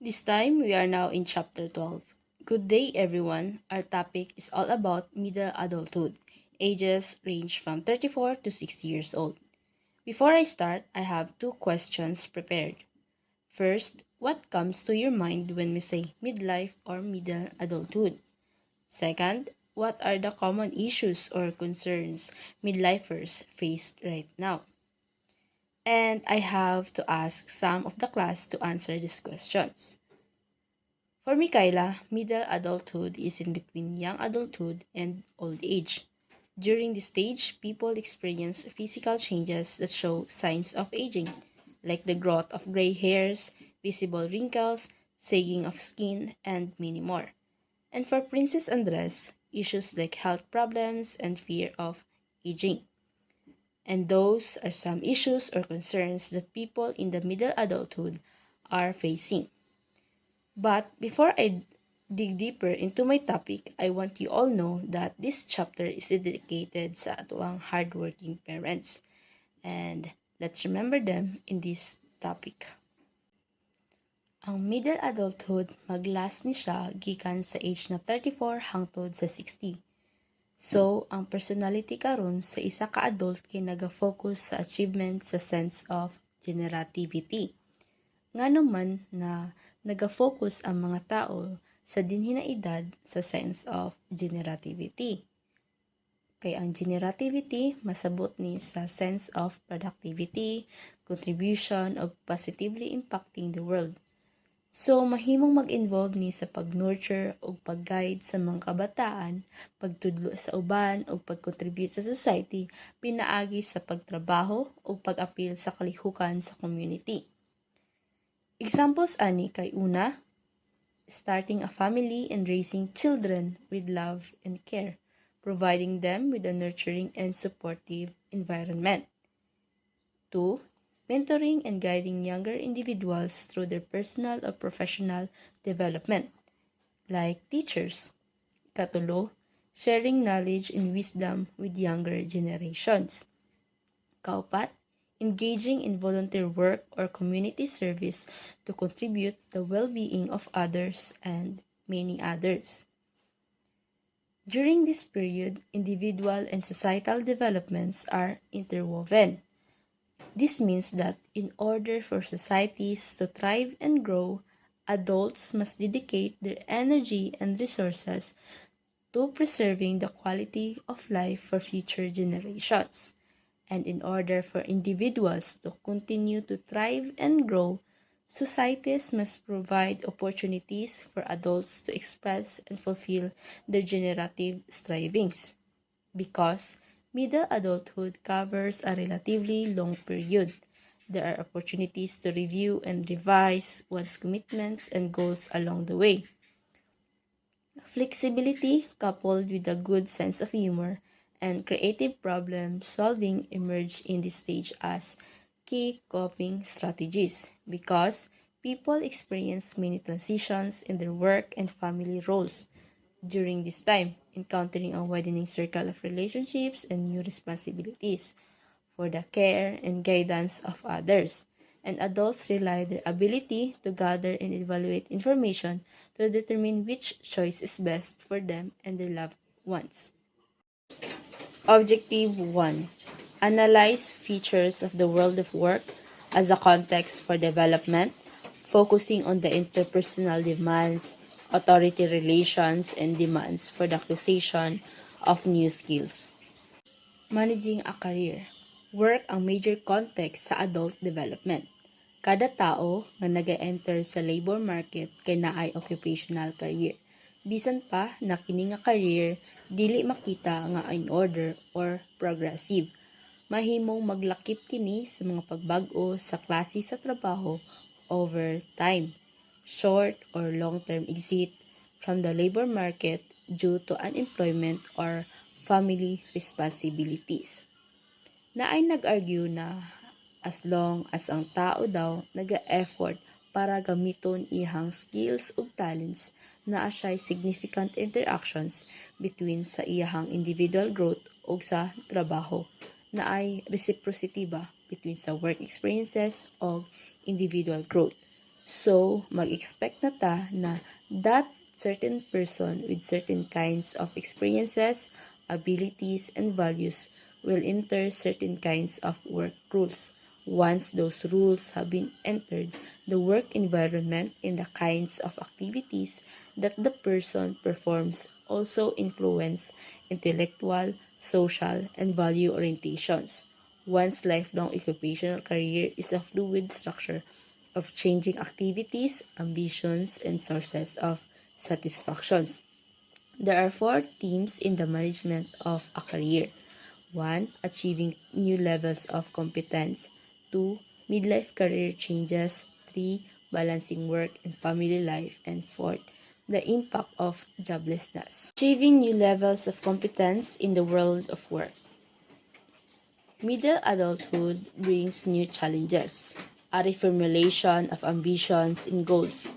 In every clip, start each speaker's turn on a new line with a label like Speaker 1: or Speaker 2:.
Speaker 1: This time, we are now in Chapter 12. Good day, everyone. Our topic is all about middle adulthood. Ages range from 34 to 60 years old. Before I start, I have two questions prepared. First, what comes to your mind when we say midlife or middle adulthood? Second, what are the common issues or concerns midlifers face right now? And I have to ask some of the class to answer these questions. For me, Kyla, middle adulthood is in between young adulthood and old age. During this stage, people experience physical changes that show signs of aging, like the growth of gray hairs, visible wrinkles, sagging of skin, and many more. And for Princess Andres, issues like health problems and fear of aging. And those are some issues or concerns that people in the middle adulthood are facing. But before I dig deeper into my topic, I want you all know that this chapter is dedicated sa atuang hardworking parents. And let's remember them in this topic. Ang middle adulthood, maglast ni siya gikan sa age na 34 hangtod sa 60. So, ang personality karon sa isa ka adult kay naga-focus sa achievement sa sense of generativity. Ngano man na naga-focus ang mga tao sa dinhi na edad sa sense of generativity. Kay ang generativity masabot ni sa sense of productivity, contribution, o positively impacting the world. So, mahimong mag-involve ni sa pag-nurture o pag-guide sa mga kabataan, pagtudlo sa uban o pag-contribute sa society, pinaagi sa pagtrabaho o pag-apil sa kalihukan sa community. Examples ani kay una, starting a family and raising children with love and care, providing them with a nurturing and supportive environment. 2. Mentoring and guiding younger individuals through their personal or professional development, like teachers. Katulo, sharing knowledge and wisdom with younger generations. Kaupat, engaging in volunteer work or community service to contribute the well-being of others and many others. During this period, individual and societal developments are interwoven. This means that in order for societies to thrive and grow, adults must dedicate their energy and resources to preserving the quality of life for future generations. And in order for individuals to continue to thrive and grow, societies must provide opportunities for adults to express and fulfill their generative strivings. Because middle adulthood covers a relatively long period, there are opportunities to review and revise one's commitments and goals along the way. Flexibility coupled with a good sense of humor and creative problem solving emerge in this stage as key coping strategies because people experience many transitions in their work and family roles during this time, encountering a widening circle of relationships and new responsibilities for the care and guidance of others. And adults rely their ability to gather and evaluate information to determine which choice is best for them and their loved ones. Objective 1. Analyze features of the world of work as a context for development, focusing on the interpersonal demands, authority relations, and demands for the acquisition of new skills. Managing a career. Work ang major context sa adult development. Kada tao nga naga-enter sa labor market kay naay occupational career. Bisan pa na kini nga career dili makita nga in order or progressive. Mahimong maglakip kini sa mga pagbag-o sa klase sa trabaho over time. Short or long-term exit from the labor market due to unemployment or family responsibilities. Naay nag-argue na as long as ang tao daw naga-effort para gamiton ihang skills ug talents, naa siya'y significant interactions between sa iyahang individual growth ug sa trabaho. Naay reciprocity ba between sa work experiences o individual growth. So, mag-expect na ta na that certain person with certain kinds of experiences, abilities, and values will enter certain kinds of work rules. Once those rules have been entered, the work environment and the kinds of activities that the person performs also influence intellectual, social, and value orientations. One's lifelong occupational career is a fluid structure of changing activities, ambitions, and sources of satisfactions. There are four themes in the management of a career. 1. Achieving new levels of competence. 2. Midlife career changes. 3. Balancing work and family life. And 4. The impact of joblessness. Achieving new levels of competence in the world of work. Middle adulthood brings new challenges, a reformulation of ambitions and goals,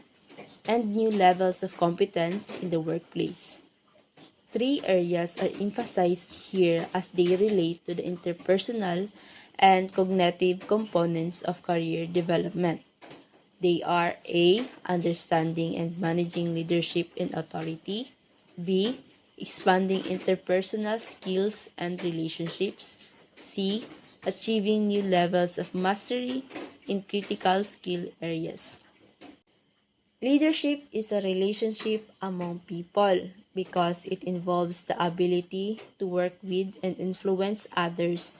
Speaker 1: and new levels of competence in the workplace. Three areas are emphasized here as they relate to the interpersonal and cognitive components of career development. They are A. Understanding and managing leadership and authority. B. Expanding interpersonal skills and relationships. C. Achieving new levels of mastery in critical skill areas. Leadership is a relationship among people because it involves the ability to work with and influence others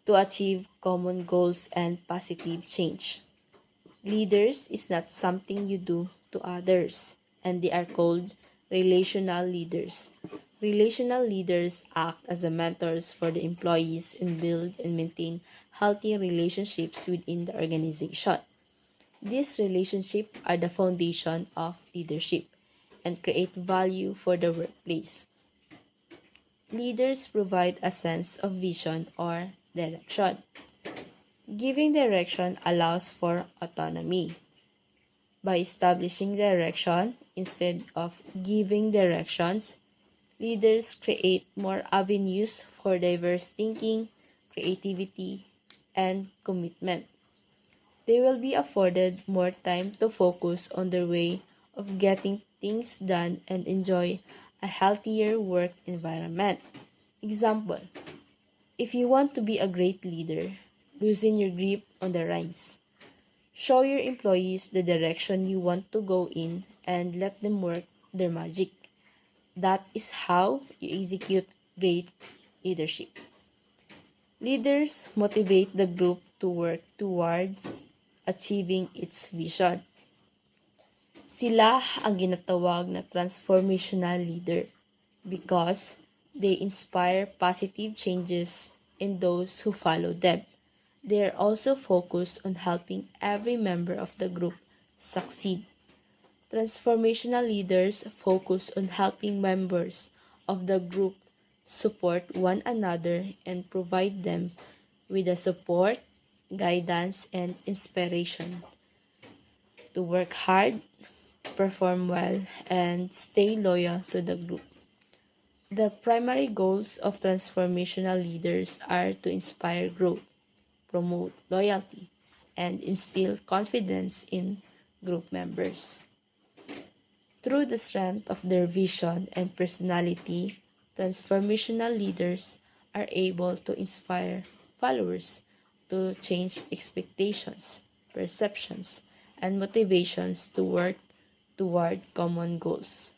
Speaker 1: to achieve common goals and positive change. Leaders is not something you do to others, and they are called relational leaders. Relational leaders act as the mentors for the employees and build and maintain healthy relationships within the organization. These relationships are the foundation of leadership and create value for the workplace. Leaders provide a sense of vision or direction. Giving direction allows for autonomy. By establishing direction instead of giving directions, leaders create more avenues for diverse thinking, creativity, and commitment. They will be afforded more time to focus on their way of getting things done and enjoy a healthier work environment. Example, if you want to be a great leader, loosen your grip on the reins. Show your employees the direction you want to go in and let them work their magic. That is how you execute great leadership. Leaders motivate the group to work towards achieving its vision. Sila ang ginatawag na transformational leader because they inspire positive changes in those who follow them. They are also focused on helping every member of the group succeed. Transformational leaders focus on helping members of the group support one another and provide them with the support, guidance, and inspiration to work hard, perform well, and stay loyal to the group. The primary goals of transformational leaders are to inspire growth, promote loyalty, and instill confidence in group members. Through the strength of their vision and personality, transformational leaders are able to inspire followers to change expectations, perceptions, and motivations to work toward common goals.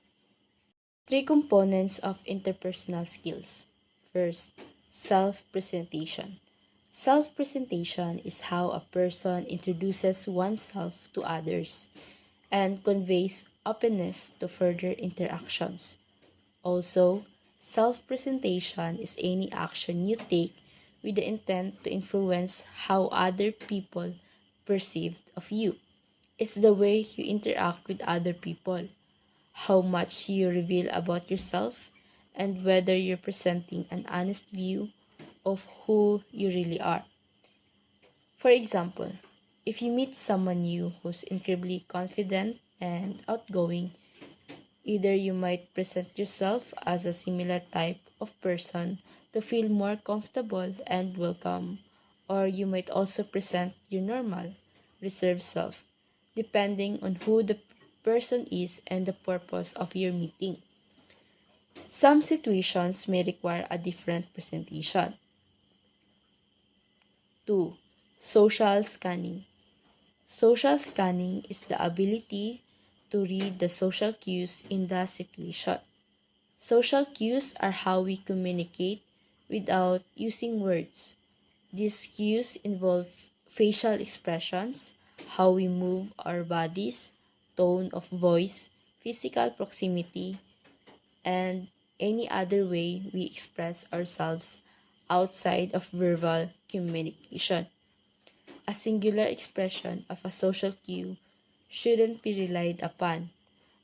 Speaker 1: Three components of interpersonal skills. First, self-presentation. Self-presentation is how a person introduces oneself to others and conveys openness to further interactions. Also, self-presentation is any action you take with the intent to influence how other people perceive of you. It's the way you interact with other people, how much you reveal about yourself, and whether you're presenting an honest view of who you really are. For example, if you meet someone new who's incredibly confident and outgoing, either you might present yourself as a similar type of person to feel more comfortable and welcome, or you might also present your normal, reserved self. depending on who the person is and the purpose of your meeting. Some situations may require a different presentation. 2. Social scanning. Social scanning is the ability to read the social cues in the situation. Social cues are how we communicate without using words. These cues involve facial expressions, how we move our bodies, tone of voice, physical proximity, and any other way we express ourselves outside of verbal communication. A singular expression of a social cue shouldn't be relied upon,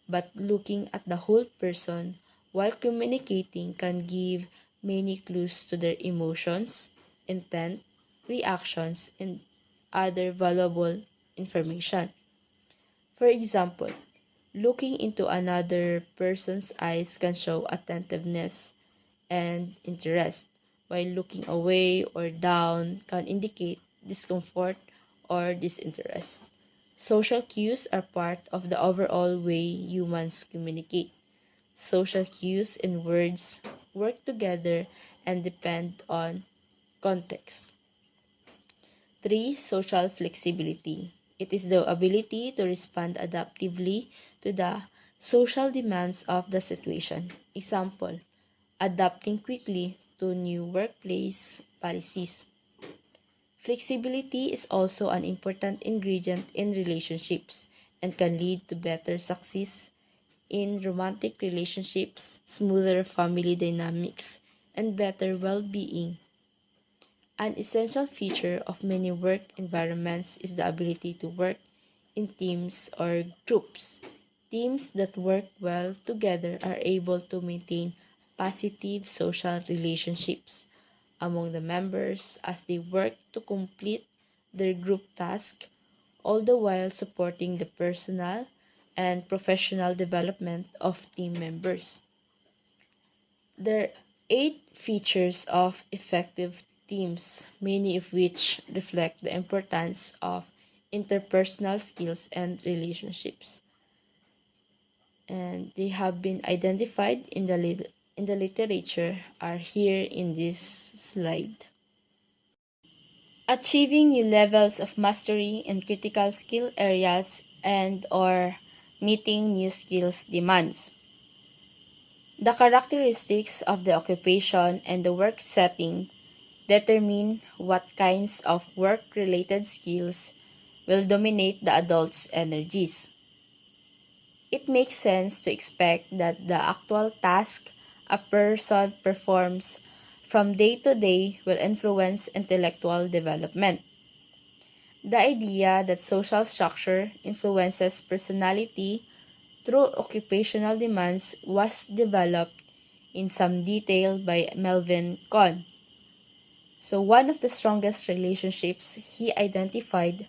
Speaker 1: but looking at the whole person while communicating can give many clues to their emotions, intent, reactions, and other valuable information. For example, looking into another person's eyes can show attentiveness and interest, while looking away or down can indicate discomfort or disinterest. Social cues are part of the overall way humans communicate. Social cues and words work together and depend on context. 3. Social flexibility. It is the ability to respond adaptively to the social demands of the situation. Example, adapting quickly to new workplace policies. Flexibility is also an important ingredient in relationships and can lead to better success in romantic relationships, smoother family dynamics, and better well-being. An essential feature of many work environments is the ability to work in teams or groups. Teams that work well together are able to maintain positive social relationships among the members as they work to complete their group task, all the while supporting the personal and professional development of team members. There are 8 features of effective teams, many of which reflect the importance of interpersonal skills and relationships. And they have been identified in the literature are here in this slide. Achieving new levels of mastery in critical skill areas and or meeting new skills demands. The characteristics of the occupation and the work setting determine what kinds of work-related skills will dominate the adult's energies. It makes sense to expect that the actual task a person performs from day to day will influence intellectual development. The idea that social structure influences personality through occupational demands was developed in some detail by Melvin Kohn. So one of the strongest relationships he identified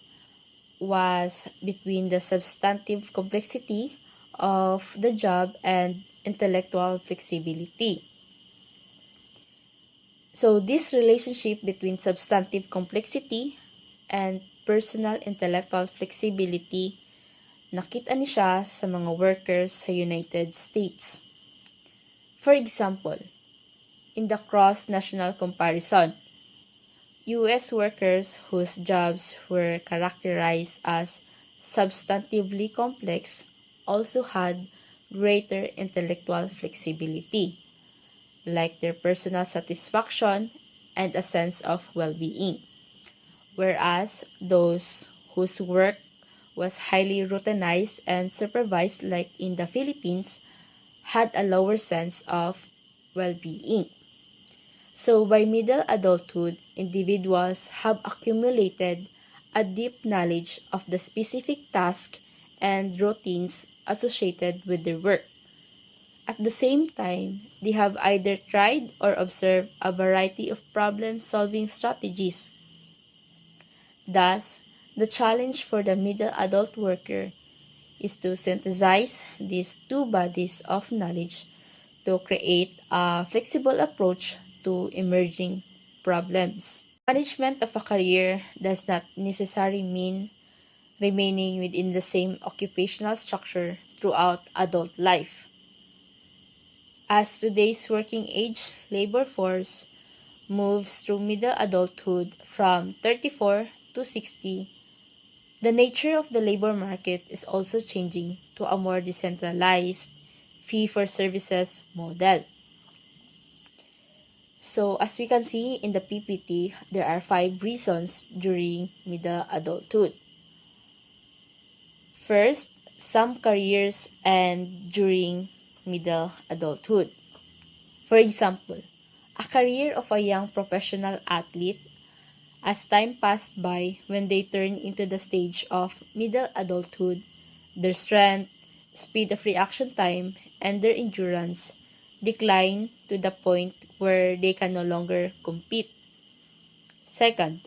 Speaker 1: was between the substantive complexity of the job and intellectual flexibility. So this relationship between substantive complexity and personal intellectual flexibility, nakita ni siya sa mga workers sa United States. For example, in the cross-national comparison, U.S. workers whose jobs were characterized as substantively complex also had greater intellectual flexibility, like their personal satisfaction and a sense of well-being, whereas those whose work was highly routinized and supervised, like in the Philippines, had a lower sense of well-being. So by middle adulthood, individuals have accumulated a deep knowledge of the specific tasks and routines associated with their work. At the same time, they have either tried or observed a variety of problem-solving strategies. Thus, the challenge for the middle adult worker is to synthesize these two bodies of knowledge to create a flexible approach to emerging problems. Management of a career does not necessarily mean remaining within the same occupational structure throughout adult life. As today's working age labor force moves through middle adulthood from 34 to 60, the nature of the labor market is also changing to a more decentralized, fee-for-services model. So, as we can see in the PPT, there are 5 reasons during middle adulthood. First, some careers end during middle adulthood. For example, a career of a young professional athlete as time passed by when they turn into the stage of middle adulthood, their strength, speed of reaction time, and their endurance decline to the point where they can no longer compete. Second,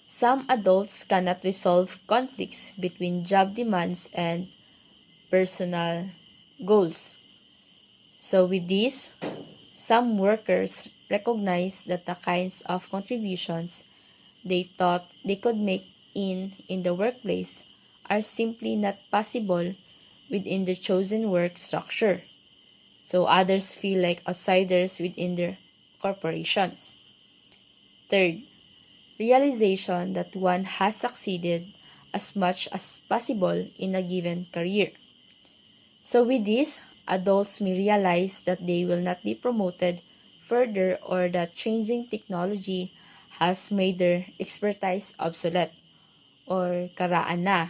Speaker 1: some adults cannot resolve conflicts between job demands and personal goals. So with this, some workers recognize that the kinds of contributions they thought they could make in the workplace are simply not possible within the chosen work structure. So others feel like outsiders within their corporations. Third, realization that one has succeeded as much as possible in a given career. So with this, adults may realize that they will not be promoted further or that changing technology has made their expertise obsolete or karaan na.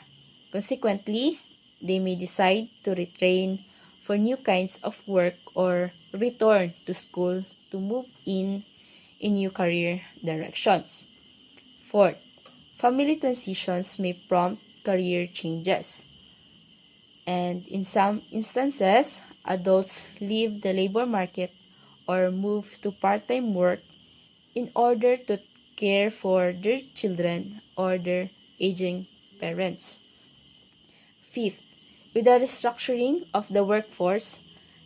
Speaker 1: Consequently, they may decide to retrain for new kinds of work or return to school to move in new career directions. Fourth, family transitions may prompt career changes. And in some instances, adults leave the labor market or move to part-time work in order to care for their children or their aging parents. Fifth, with the restructuring of the workforce,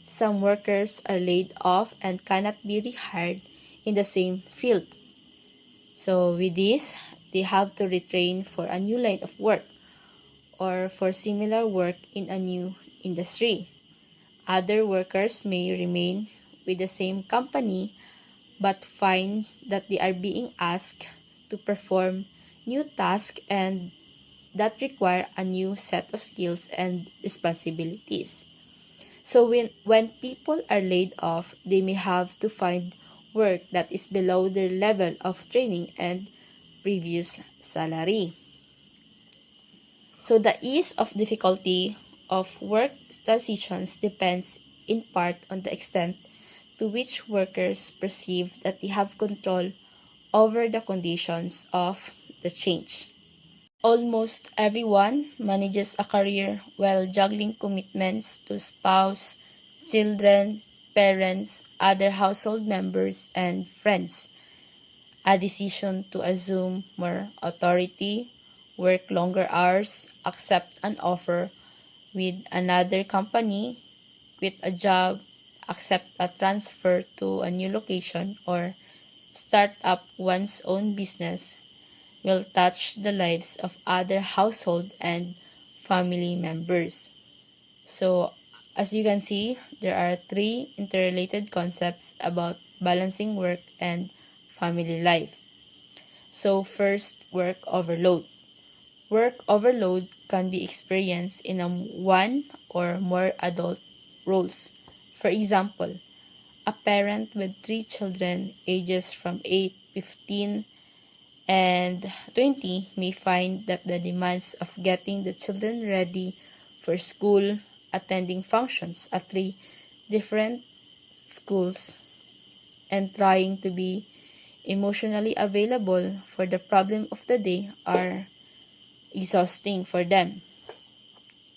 Speaker 1: some workers are laid off and cannot be rehired in the same field. So with this, they have to retrain for a new line of work or for similar work in a new industry. Other workers may remain with the same company but find that they are being asked to perform new tasks and that require a new set of skills and responsibilities. So when people are laid off, they may have to find work that is below their level of training and previous salary. So the ease of difficulty of work transitions depends in part on the extent to which workers perceive that they have control over the conditions of the change. Almost everyone manages a career while juggling commitments to spouse, children, parents, other household members, and friends. A decision to assume more authority, work longer hours, accept an offer with another company, quit a job, accept a transfer to a new location, or start up one's own business will touch the lives of other household and family members. So, as you can see, there are 3 interrelated concepts about balancing work and family life. So, first, work overload. Work overload can be experienced in one or more adult roles. For example, a parent with 3 children ages from 8, 15, and 20 may find that the demands of getting the children ready for school, attending functions at 3 different schools, and trying to be emotionally available for the problem of the day are exhausting for them.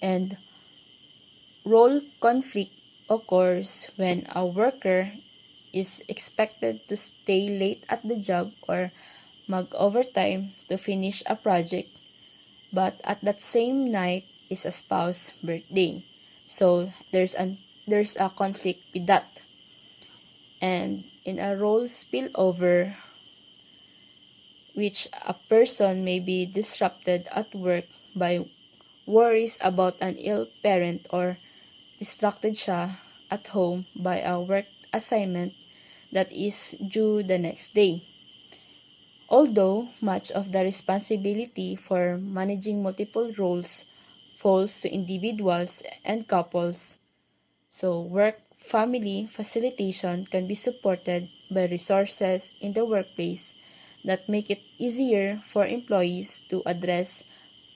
Speaker 1: And role conflict occurs when a worker is expected to stay late at the job or mag-overtime to finish a project, but at that same night is a spouse's birthday. So there's a conflict with that. And in a role spillover, which a person may be disrupted at work by worries about an ill parent or distracted siya at home by a work assignment that is due the next day. Although much of the responsibility for managing multiple roles falls to individuals and couples, so work-family facilitation can be supported by resources in the workplace that make it easier for employees to address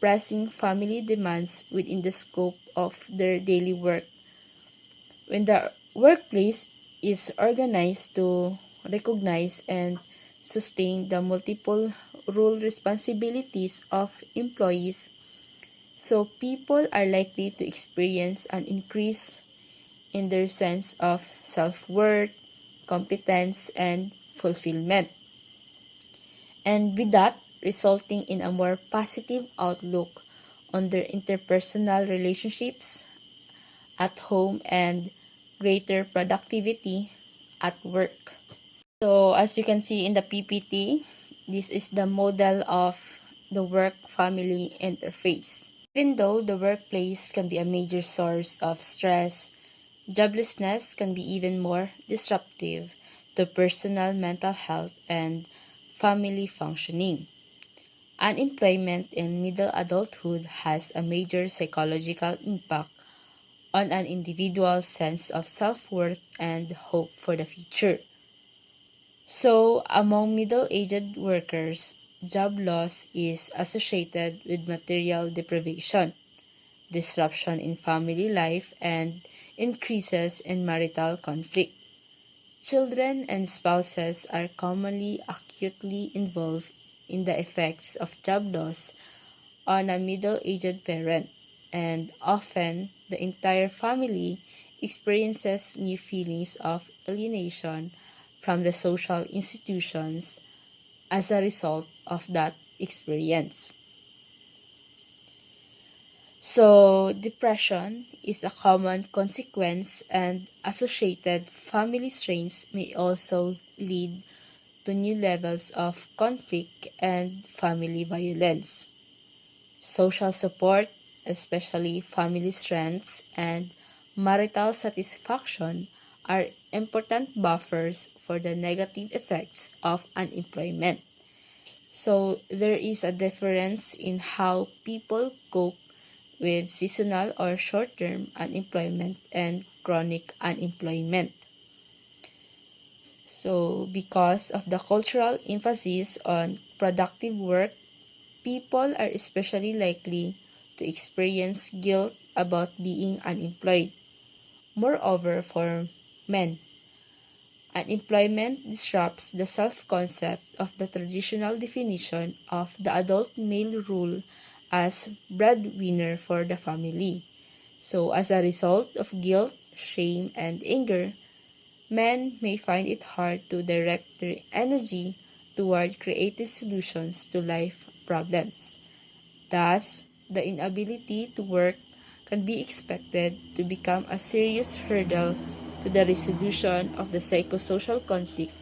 Speaker 1: pressing family demands within the scope of their daily work. When the workplace is organized to recognize and sustain the multiple role responsibilities of employees, so people are likely to experience an increase in their sense of self-worth, competence, and fulfillment. And with that, resulting in a more positive outlook on their interpersonal relationships at home and greater productivity at work. So as you can see in the PPT, this is the model of the work-family interface. Even though the workplace can be a major source of stress, joblessness can be even more disruptive to personal mental health and family functioning. Unemployment in middle adulthood has a major psychological impact on an individual's sense of self-worth and hope for the future. So, among middle-aged workers, job loss is associated with material deprivation, disruption in family life, and increases in marital conflict. Children and spouses are commonly acutely involved in the effects of job loss on a middle-aged parent, and often the entire family experiences new feelings of alienation from the social institutions as a result of that experience. So, depression is a common consequence, and associated family strains may also lead to new levels of conflict and family violence. Social support, especially family strengths and marital satisfaction, are important buffers for the negative effects of unemployment. So, there is a difference in how people cope with seasonal or short-term unemployment and chronic unemployment. So, because of the cultural emphasis on productive work, people are especially likely to experience guilt about being unemployed. Moreover, for men, unemployment disrupts the self-concept of the traditional definition of the adult male role as breadwinner for the family. So, as a result of guilt, shame, and anger, men may find it hard to direct their energy toward creative solutions to life problems. Thus, the inability to work can be expected to become a serious hurdle to the resolution of the psychosocial conflict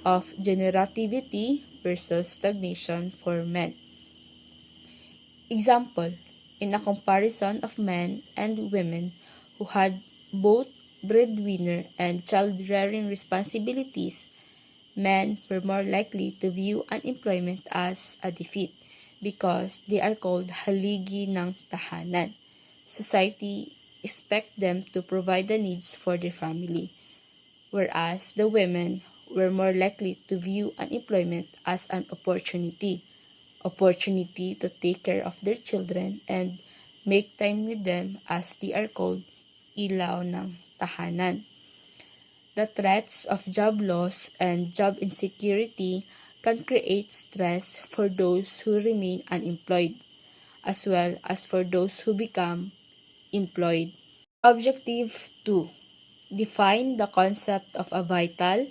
Speaker 1: of generativity versus stagnation for men. Example, in a comparison of men and women who had both breadwinner and child-rearing responsibilities, men were more likely to view unemployment as a defeat because they are called haligi ng tahanan. Society expects them to provide the needs for their family, whereas the women were more likely to view unemployment as an opportunity to take care of their children and make time with them, as they are called ilaw ng tahanan. The threats of job loss and job insecurity can create stress for those who remain unemployed, as well as for those who become employed. Objective 2. Define the concept of a vital,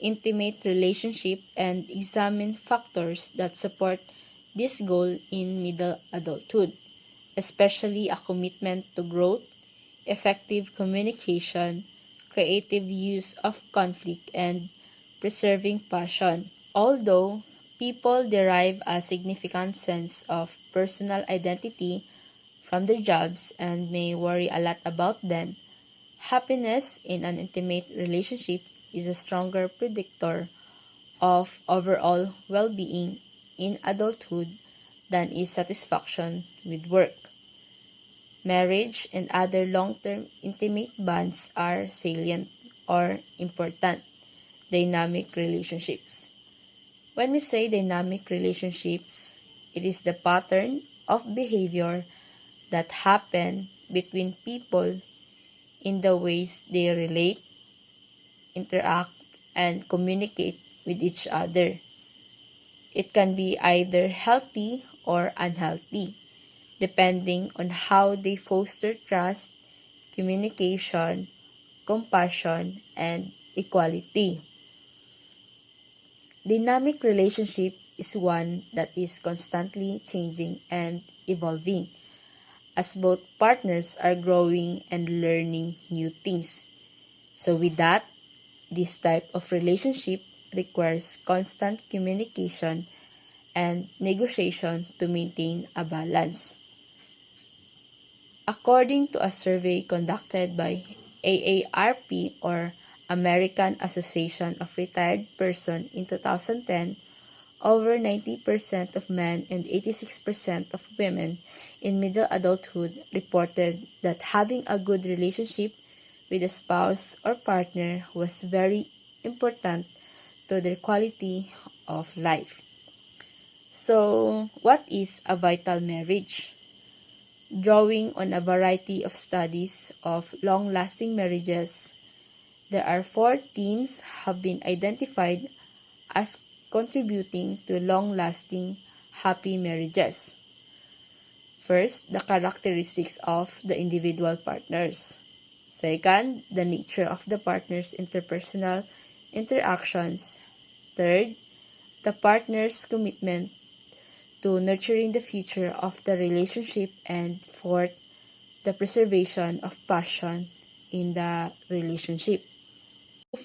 Speaker 1: intimate relationship and examine factors that support this goal in middle adulthood, especially a commitment to growth, effective communication, creative use of conflict, and preserving passion. Although People derive a significant sense of personal identity from their jobs and may worry a lot about them. Happiness in an intimate relationship is a stronger predictor of overall well-being in adulthood than is satisfaction with work. Marriage and other long-term intimate bonds are salient or important dynamic relationships. When we say dynamic relationships, it is the pattern of behavior that happen between people in the ways they relate, interact, and communicate with each other. It can be either healthy or unhealthy, depending on how they foster trust, communication, compassion, and equality. Dynamic relationship is one that is constantly changing and evolving, as both partners are growing and learning new things. So with that, this type of relationship requires constant communication and negotiation to maintain a balance. According to a survey conducted by AARP or American Association of Retired Persons in 2010, over 90% of men and 86% of women in middle adulthood reported that having a good relationship with a spouse or partner was very important to their quality of life. So, what is a vital marriage? Drawing on a variety of studies of long-lasting marriages, there are 4 themes have been identified as contributing to long-lasting, happy marriages. First, the characteristics of the individual partners. Second, the nature of the partner's interpersonal interactions. Third, the partner's commitment to nurturing the future of the relationship. And fourth, the preservation of passion in the relationship.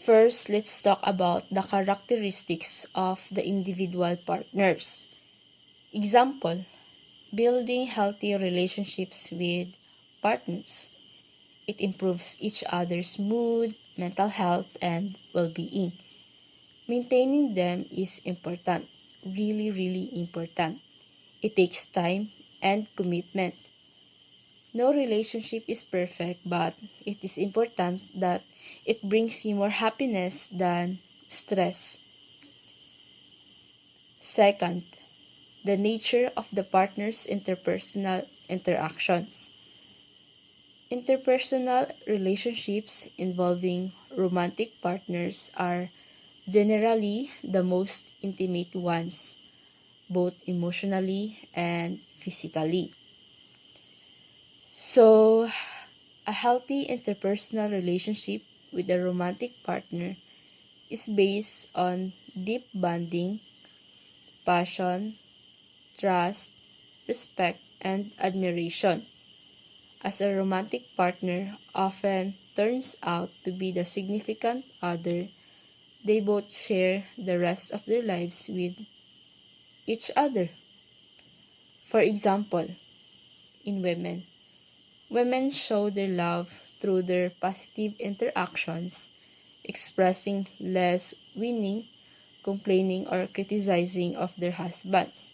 Speaker 1: First, let's talk about the characteristics of the individual partners. Example, building healthy relationships with partners. It improves each other's mood, mental health, and well-being. Maintaining them is important, really important. It takes time and commitment. No relationship is perfect, but it is important that it brings you more happiness than stress. Second, the nature of the partner's interpersonal interactions. Interpersonal relationships involving romantic partners are generally the most intimate ones, both emotionally and physically. So, a healthy interpersonal relationship with a romantic partner is based on deep bonding, passion, trust, respect, and admiration. As a romantic partner often turns out to be the significant other, they both share the rest of their lives with each other. For example, in women, women show their love through their positive interactions, expressing less whining, complaining, or criticizing of their husbands.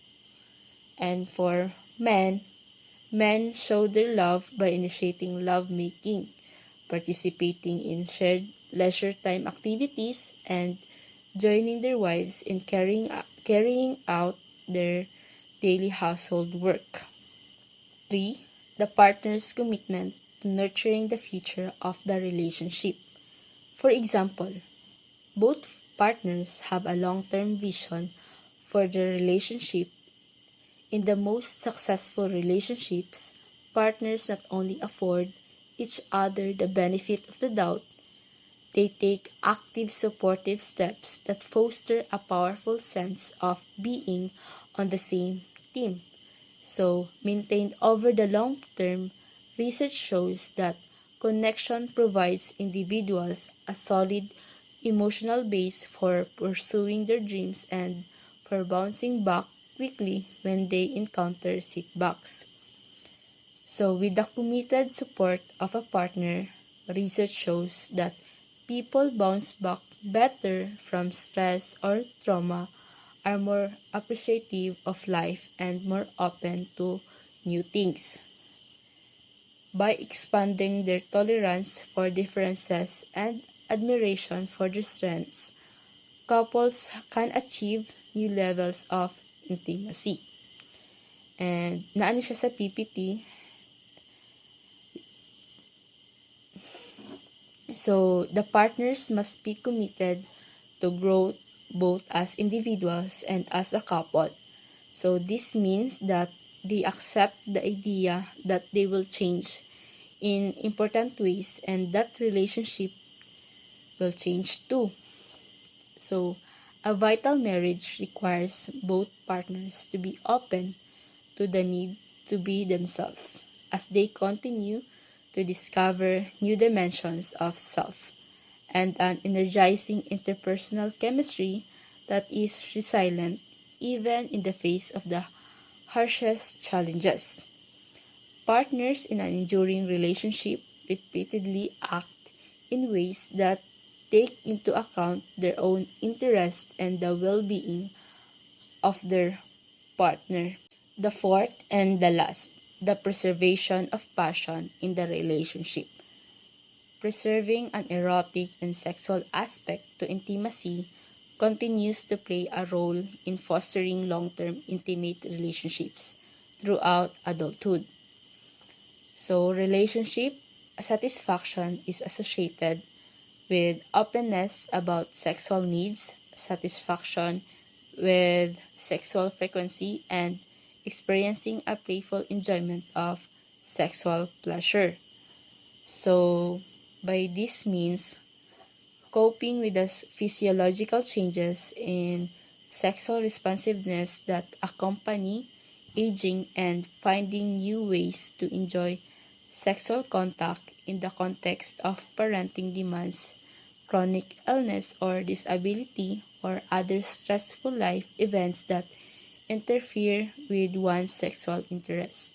Speaker 1: And for men, men show their love by initiating lovemaking, participating in shared leisure time activities, and joining their wives in carrying out their daily household work. 3. The partner's commitment to nurturing the future of the relationship. For example, both partners have a long-term vision for the relationship. In the most successful relationships, partners not only afford each other the benefit of the doubt, they take active supportive steps that foster a powerful sense of being on the same team. So, maintained over the long term, research shows that connection provides individuals a solid emotional base for pursuing their dreams and for bouncing back quickly when they encounter setbacks. So, with the committed support of a partner, research shows that people bounce back better from stress or trauma, are more appreciative of life, and more open to new things. By expanding their tolerance for differences and admiration for their strengths, couples can achieve new levels of intimacy. And naano siya sa PPT. So, the partners must be committed to growth both as individuals and as a couple. So, this means that they accept the idea that they will change in important ways and that relationship will change too. So, a vital marriage requires both partners to be open to the need to be themselves as they continue to discover new dimensions of self and an energizing interpersonal chemistry that is resilient even in the face of the harshest challenges. Partners in an enduring relationship repeatedly act in ways that take into account their own interest and the well-being of their partner. The fourth and the last, the preservation of passion in the relationship. Preserving an erotic and sexual aspect to intimacy continues to play a role in fostering long-term intimate relationships throughout adulthood. So, relationship satisfaction is associated with openness about sexual needs, satisfaction with sexual frequency, and experiencing a playful enjoyment of sexual pleasure. So, by this means, coping with the physiological changes in sexual responsiveness that accompany aging and finding new ways to enjoy sexual contact in the context of parenting demands, chronic illness or disability, or other stressful life events that interfere with one's sexual interest.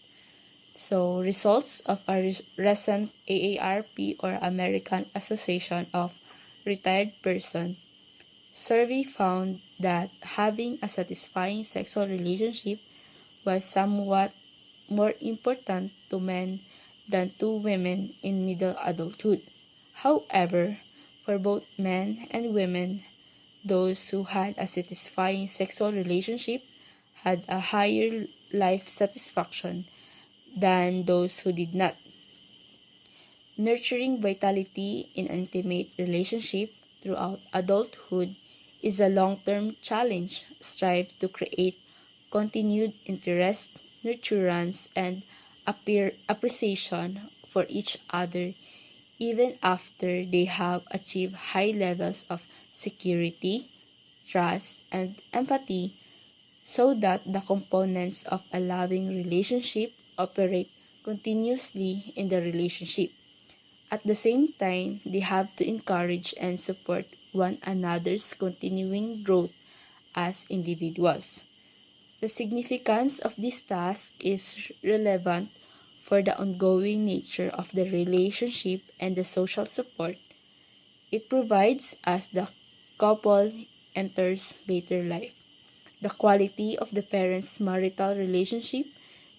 Speaker 1: So, results of a recent AARP or American Association of Retired Persons survey found that having a satisfying sexual relationship was somewhat more important to men than to women in middle adulthood. However, for both men and women, those who had a satisfying sexual relationship had a higher life satisfaction than those who did not. Nurturing vitality in an intimate relationship throughout adulthood is a long-term challenge. Strive to create continued interest, nurturance, and appreciation for each other even after they have achieved high levels of security, trust, and empathy, so that the components of a loving relationship operate continuously in the relationship. At the same time, they have to encourage and support one another's continuing growth as individuals. The significance of this task is relevant for the ongoing nature of the relationship and the social support it provides as the couple enters later life. The quality of the parents' marital relationship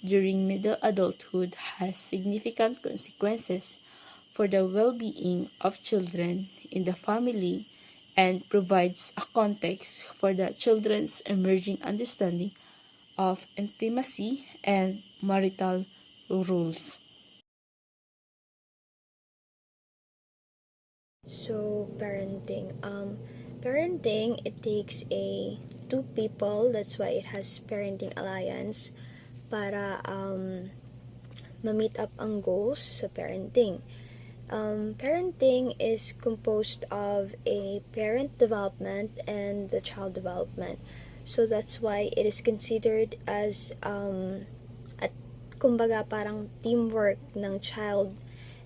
Speaker 1: during middle adulthood has significant consequences for the well-being of children in the family and provides a context for the children's emerging understanding of intimacy and marital rules.
Speaker 2: So, parenting, it takes two people. That's why it has parenting alliance para ma-meet up ang goals sa parenting. Parenting is composed of a parent development and the child development. So that's why it is considered as at kumbaga parang teamwork ng child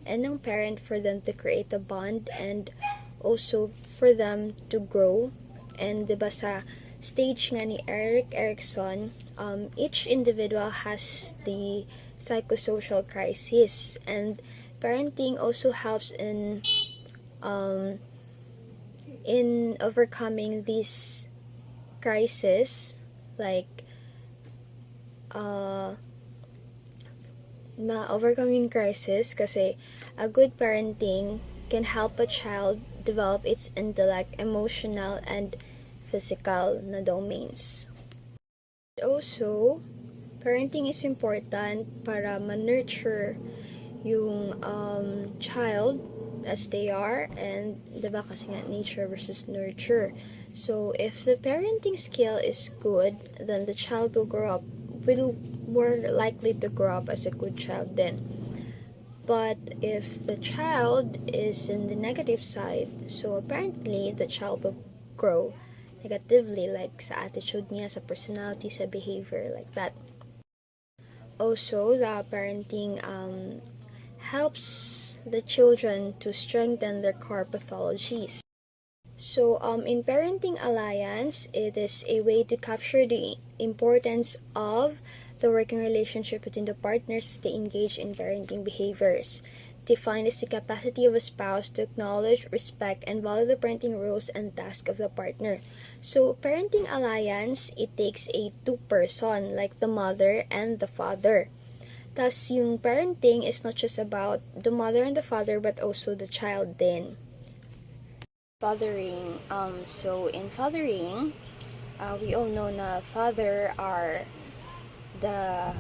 Speaker 2: and ng parent for them to create a bond and also for them to grow. And diba sa stage nga ni Erik Erikson, each individual has the psychosocial crisis, and parenting also helps in overcoming these crisis, like overcoming crisis kasi a good parenting can help a child develop its intellect, emotional, and physical na domains. Also, parenting is important para ma-nurture yung child as they are, and diba kasi nga nature versus nurture. So if the parenting skill is good, then the child will more likely to grow up as a good child then. But if the child is in the negative side, so apparently the child will grow negatively, like sa attitude niya, sa personality, sa behavior, like that. Also, the parenting helps the children to strengthen their core pathologies. So, in Parenting Alliance, it is a way to capture the importance of the working relationship between the partners as they engage in parenting behaviors. Defined as the capacity of a spouse to acknowledge, respect, and value the parenting rules and tasks of the partner. So, Parenting Alliance, it takes a two-person, like the mother and the father. Thus, yung parenting is not just about the mother and the father, but also the child din. Fathering. So in fathering, we all know na father are the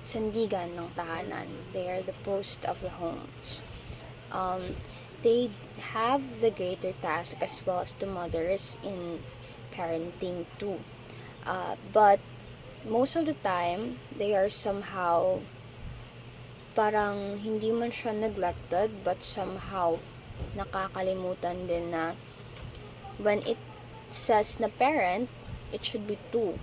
Speaker 2: sandigan ng tahanan. They are the post of the homes. They have the greater task as well as the mothers in parenting too. But most of the time, they are somehow parang hindi man siya neglected, but somehow nakakalimutan din na when it says na parent, it should be two,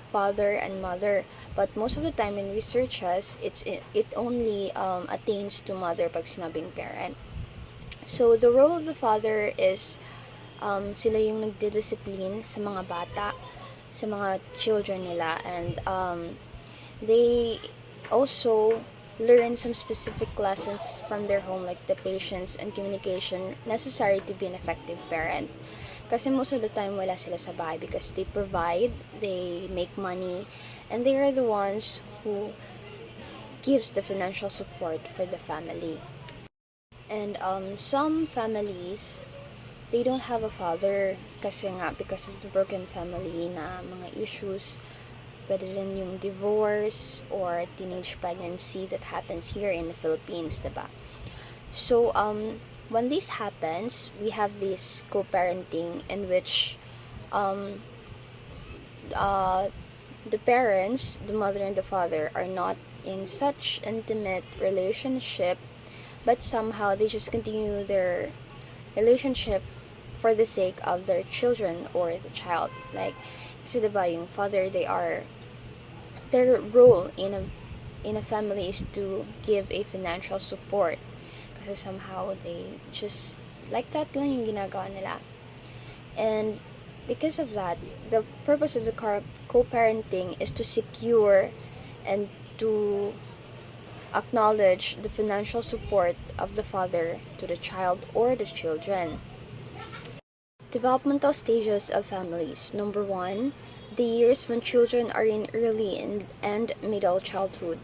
Speaker 2: father and mother. But most of the time in researches, it only attains to mother pag sinabing parent. So the role of the father is sila yung nagdidiscipline sa mga bata, sa mga children nila, and they also learn some specific lessons from their home, like the patience and communication necessary to be an effective parent. Kasi most of the time, wala sila sa bahay because they provide, they make money, and they are the ones who gives the financial support for the family. And some families, they don't have a father kasi nga because of the broken family na mga issues, pwede rin yung divorce or teenage pregnancy that happens here in the Philippines, diba? So, when this happens, we have this co-parenting in which the parents, the mother and the father, are not in such intimate relationship, but somehow they just continue their relationship for the sake of their children or the child. Like, kasi diba yung father, their role in a family is to give a financial support. Kasi somehow they just like that lang yung ginagawa nila. And because of that, the purpose of the co-parenting is to secure and to acknowledge the financial support of the father to the child or the children. Developmental stages of families. Number 1, the years when children are in early and middle childhood.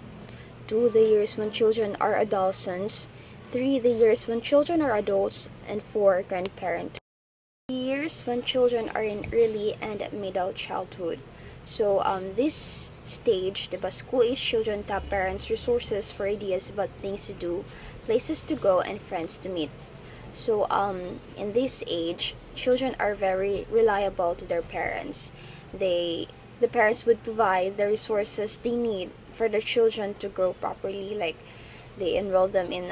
Speaker 2: 2, the years when children are adolescents. 3, the years when children are adults. And 4, grandparenthood. The years when children are in early and middle childhood. So, this stage, diba, school-age children tap parents' resources for ideas about things to do, places to go, and friends to meet. So, in this age, children are very reliable to their parents. The parents would provide the resources they need for their children to grow properly, like they enroll them in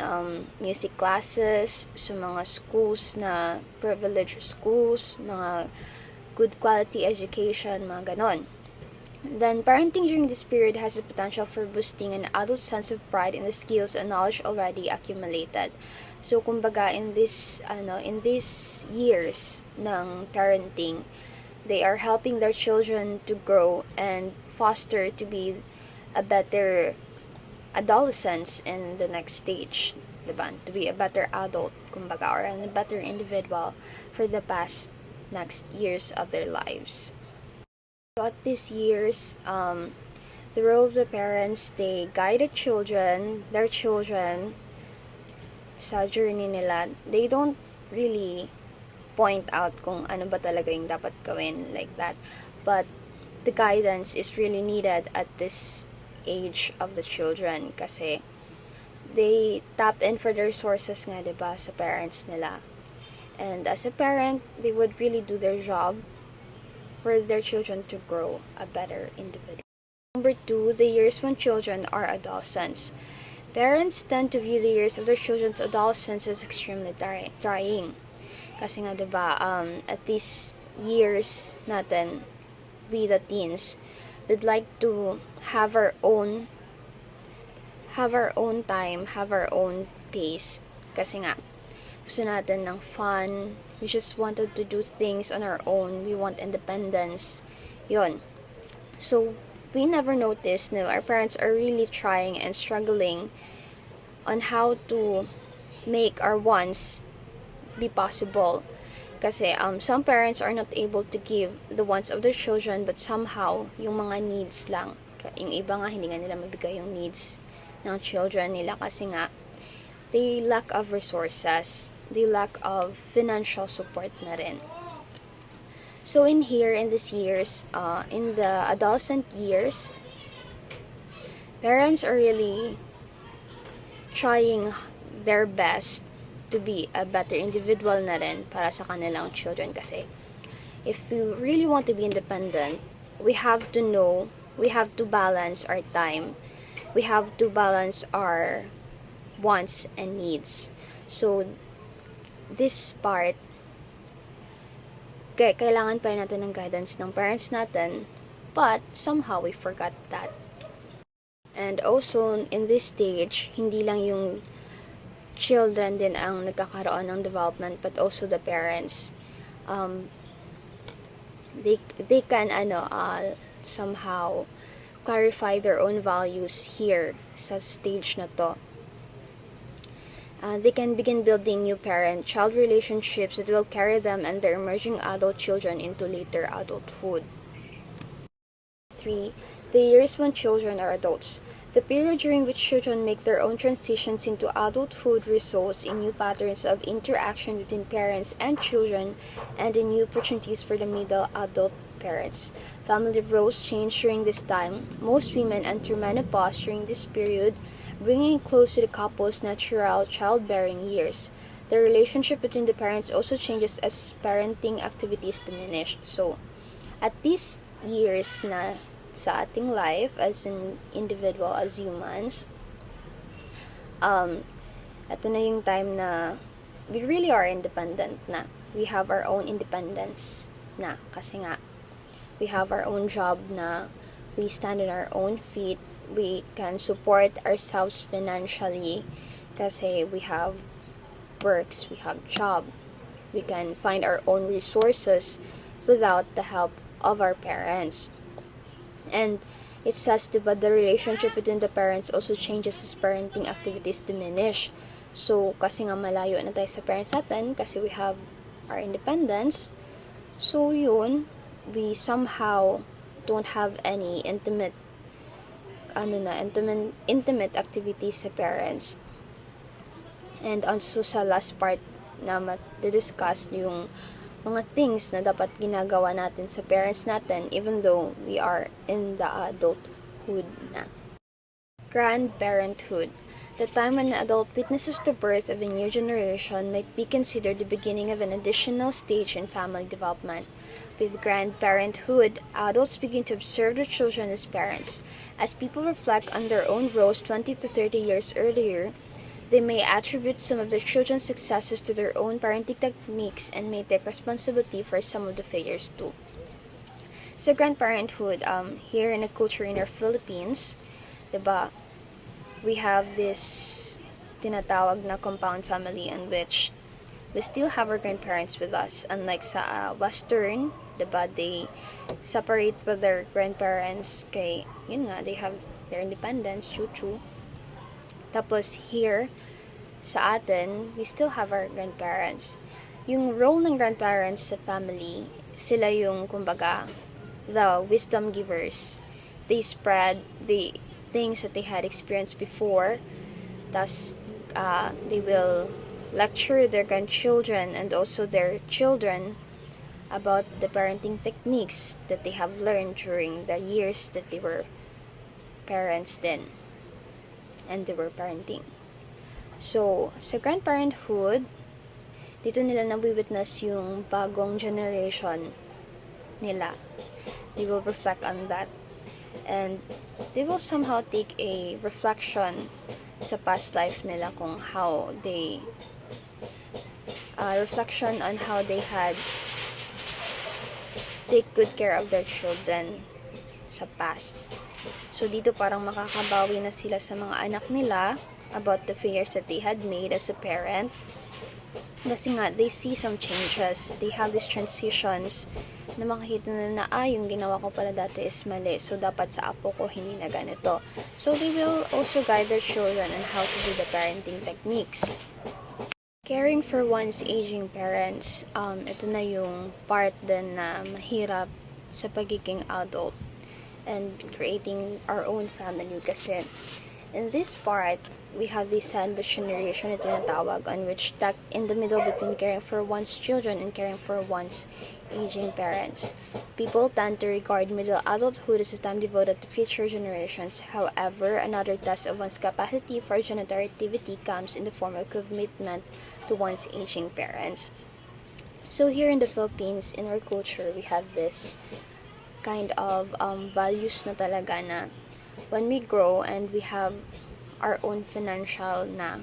Speaker 2: music classes, so mga schools na privileged schools, mga good quality education, mga ganon. Then, parenting during this period has the potential for boosting an adult's sense of pride in the skills and knowledge already accumulated. So, kumbaga, in these years ng parenting, they are helping their children to grow and foster to be a better adolescents in the next stage, diba? To be a better adult, kumbaga, or a better individual for the past next years of their lives. Throughout these years, the role of the parents, they guide their children, sa journey nila. They don't really point out kung ano ba talaga yung dapat gawin, like that. But the guidance is really needed at this age of the children kasi they tap in for the resources nga, diba, sa parents nila. And as a parent, they would really do their job for their children to grow a better individual. Number 2, the years when children are adolescents. Parents tend to view the years of their children's adolescence as extremely trying. Kasi nga, diba, at these years natin, we the teens, we'd like to have our own time, have our own pace. Kasi nga, gusto natin ng fun. We just wanted to do things on our own. We want independence. Yun. So, we never noticed na our parents are really trying and struggling on how to make our wants be possible. Kasi some parents are not able to give the wants of their children, but somehow, yung mga needs lang. Yung iba nga, hindi nga nila mabigay yung needs ng children nila kasi nga, they lack of resources. They lack of financial support na rin. So in these years, in the adolescent years, parents are really trying their best to be a better individual na rin para sa kanilang children kasi if we really want to be independent, we have to balance our time. We have to balance our wants and needs. So, this part, kailangan pa rin natin ng guidance ng parents natin, but somehow we forgot that. And also, in this stage, hindi lang yung children din ang nagkakaroon ng development, but also the parents. They can somehow clarify their own values here sa stage na to. They can begin building new parent-child relationships that will carry them and their emerging adult children into later adulthood. 3. The years when children are adults. The period during which children make their own transitions into adulthood results in new patterns of interaction between parents and children and in new opportunities for the middle adult parents. Family roles change during this time. Most women enter menopause during this period, bringing it close to the couple's natural childbearing years. The relationship between the parents also changes as parenting activities diminish. So, at these years na sa ating life as an individual, as humans, ito na yung time na we really are independent na. We have our own independence na. Kasi nga, we have our own job na. We stand on our own feet. We can support ourselves financially kasi we have works, we have job. We can find our own resources without the help of our parents. And it says, diba, the relationship between the parents also changes as parenting activities diminish. So, kasi nga malayo na tayo sa parents natin kasi we have our independence. So, yun, we somehow don't have any intimate activities sa parents. And also sa last part na discuss yung mga things na dapat ginagawa natin sa parents natin even though we are in the adulthood na. Grandparenthood. The time when an adult witnesses the birth of a new generation might be considered the beginning of an additional stage in family development. With grandparenthood, adults begin to observe their children as parents. As people reflect on their own roles 20 to 30 years earlier, they may attribute some of their children's successes to their own parenting techniques and may take responsibility for some of the failures too. So grandparenthood, here in a culture in our Philippines, diba, we have this tinatawag na compound family in which we still have our grandparents with us. Unlike sa Western, diba, they separate with their grandparents kay, yun nga, they have their independence, chuchu. Tapos here, sa atin, we still have our grandparents. Yung role ng grandparents sa family, sila yung, kumbaga, the wisdom givers. They spread the things that they had experienced before. Thus, they will lecture their grandchildren and also their children about the parenting techniques that they have learned during the years that they were parents then and they were parenting. So, sa grandparenthood, dito nila nawi-witness yung bagong generation nila. They will reflect on that. And they will somehow take a reflection sa past life nila kung how they reflection on how they had take good care of their children sa past. So dito parang makakabawi na sila sa mga anak nila about the failures that they had made as a parent. Kasi nga, they see some changes. They have these transitions na makikita na yung ginawa ko pala dati is mali. So, dapat sa apo ko, hindi na ganito. So, they will also guide their children on how to do the parenting techniques. Caring for one's aging parents, ito na yung part din na mahirap sa pagiging adult and creating our own family kasi in this part, we have this sandwich generation na tinatawag on which stuck in the middle between caring for one's children and caring for one's aging parents. People tend to regard middle adulthood as a time devoted to future generations. However, another test of one's capacity for genitoury activity comes in the form of commitment to one's aging parents. So here in the Philippines, in our culture, we have this kind of values na talaga na when we grow and we have our own financial na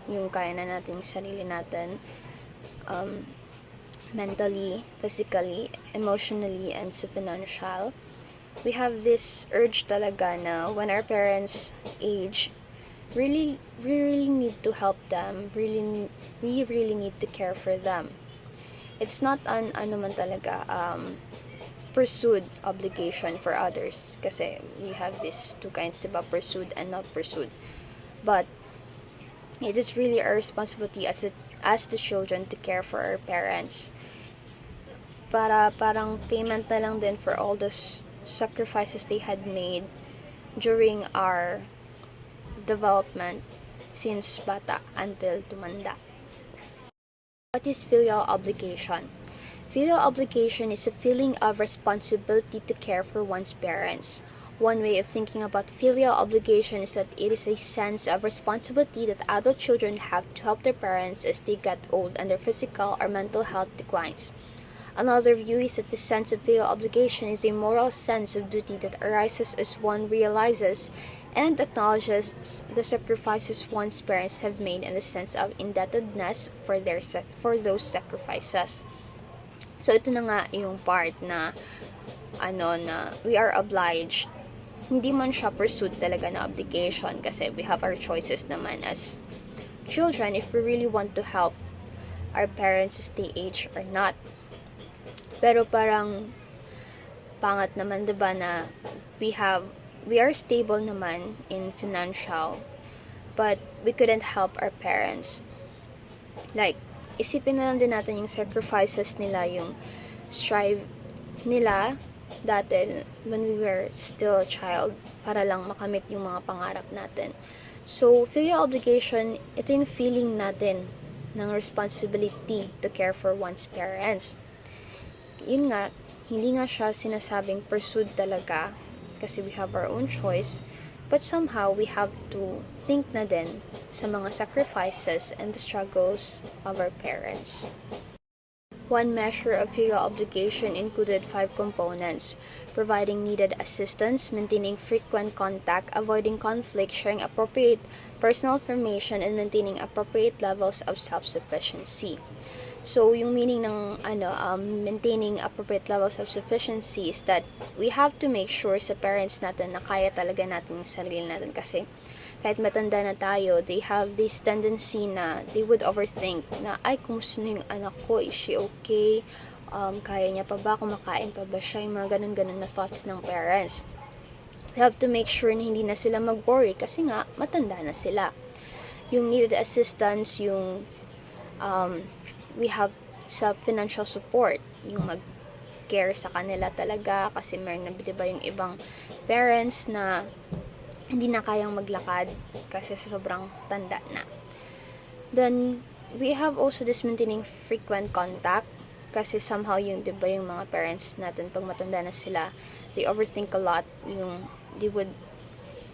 Speaker 2: yung kaya na natin sarili natin mentally, physically, emotionally, and sa financial, we have this urge talaga na when our parents age, we really need to help them, we really need to care for them. It's not an ano man talaga pursued obligation for others kasi we have these two kinds, diba, pursued and not pursued, but it is really our responsibility as the children to care for our parents para parang payment na lang din for all the sacrifices they had made during our development since bata until tumanda. What is filial obligation? Filial obligation is a feeling of responsibility to care for one's parents. One way of thinking about filial obligation is that it is a sense of responsibility that adult children have to help their parents as they get old and their physical or mental health declines. Another view is that the sense of filial obligation is a moral sense of duty that arises as one realizes and acknowledges the sacrifices one's parents have made and the sense of indebtedness for those sacrifices. So, ito na nga yung part na na we are obliged. Hindi man siya pursued talaga na obligation kasi we have our choices naman as children if we really want to help our parents as they age or not. Pero parang pangat naman, diba, na we are stable naman in financial but we couldn't help our parents. Like, isipin na lang din natin yung sacrifices nila, yung strive nila dati when we were still a child para lang makamit yung mga pangarap natin. So, filial obligation, ito yung feeling natin ng responsibility to care for one's parents. Yun nga, hindi nga siya sinasabing pursued talaga kasi we have our own choice, but somehow we have to think na din sa mga sacrifices and the struggles of our parents. One measure of filial obligation included 5 components: providing needed assistance, maintaining frequent contact, avoiding conflict, sharing appropriate personal information, and maintaining appropriate levels of self-sufficiency. So, yung meaning ng maintaining appropriate levels of sufficiency is that we have to make sure sa parents natin na kaya talaga natin yung sarili natin kasi kahit matanda na tayo, they have this tendency na they would overthink na, ay, kumusta na yung anak ko? Is she okay? Kaya niya pa ba? Kumakain pa ba siya? Yung mga ganun-ganun na thoughts ng parents. We have to make sure na hindi na sila mag-worry kasi nga, matanda na sila. Yung needed assistance, yung we have sa financial support, yung mag-care sa kanila talaga kasi meron na, diba, yung ibang parents na hindi na kayang maglakad kasi sobrang tanda na. Then, we have also this maintaining frequent contact kasi somehow yung, diba, yung mga parents natin pag matanda na sila, they overthink a lot. Yung, they would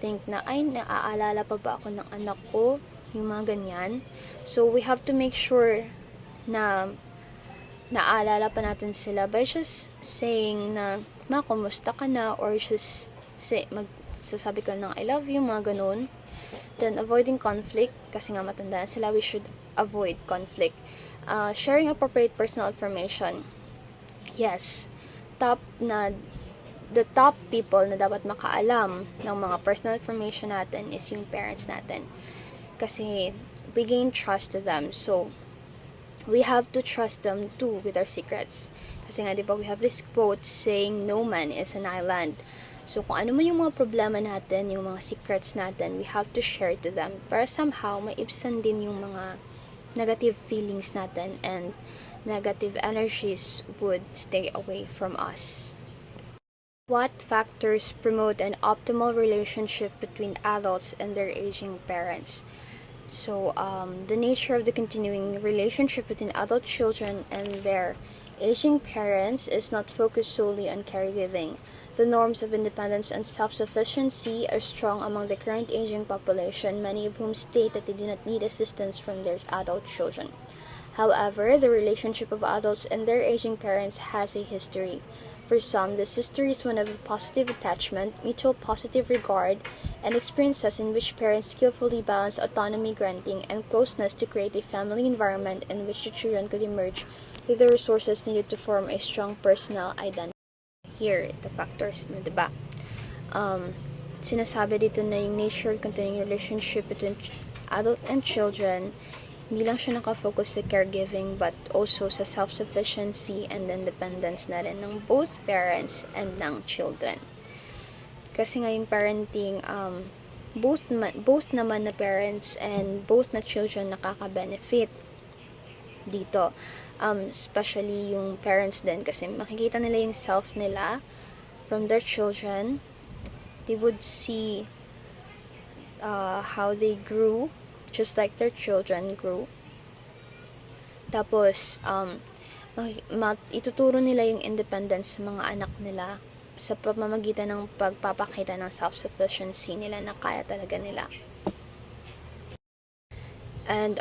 Speaker 2: think na, ay, naaalala pa ba ako ng anak ko? Yung mga ganyan. So, we have to make sure na naaalala pa natin sila by just saying na, ma, kumusta ka na? Or just magsasabi ka ng I love you, mga ganun. Then, avoiding conflict, kasi nga matanda na sila, we should avoid conflict. Sharing appropriate personal information. Yes, the top people na dapat makaalam ng mga personal information natin is yung parents natin. Kasi, we gain trust to them. So, we have to trust them too with our secrets. Kasi nga, di ba, we have this quote saying, no man is an island. So, kung ano man yung mga problema natin, yung mga secrets natin, we have to share to them. Para somehow, maibsan din yung mga negative feelings natin and negative energies would stay away from us. What factors promote an optimal relationship between adults and their aging parents? So, the nature of the continuing relationship between adult children and their aging parents is not focused solely on caregiving. The norms of independence and self-sufficiency are strong among the current aging population, many of whom state that they do not need assistance from their adult children. However, the relationship of adults and their aging parents has a history. For some, this history is one of positive attachment, mutual positive regard, and experiences in which parents skillfully balance autonomy granting and closeness to create a family environment in which the children could emerge with the resources needed to form a strong personal identity. Here, the factors na, diba? Sinasabi dito na yung nature of continuing relationship between adult and children, hindi lang siya nakafocus sa caregiving but also sa self-sufficiency and independence na rin ng both parents and ng children. Kasi nga yung parenting, both naman na parents and both na children nakaka-benefit dito. Especially yung parents din kasi makikita nila yung self nila from their children. They would see how they grew just like their children grew. Tapos, ituturo nila yung independence sa mga anak nila sa pamamagitan ng pagpapakita ng self-sufficiency nila na kaya talaga nila. And,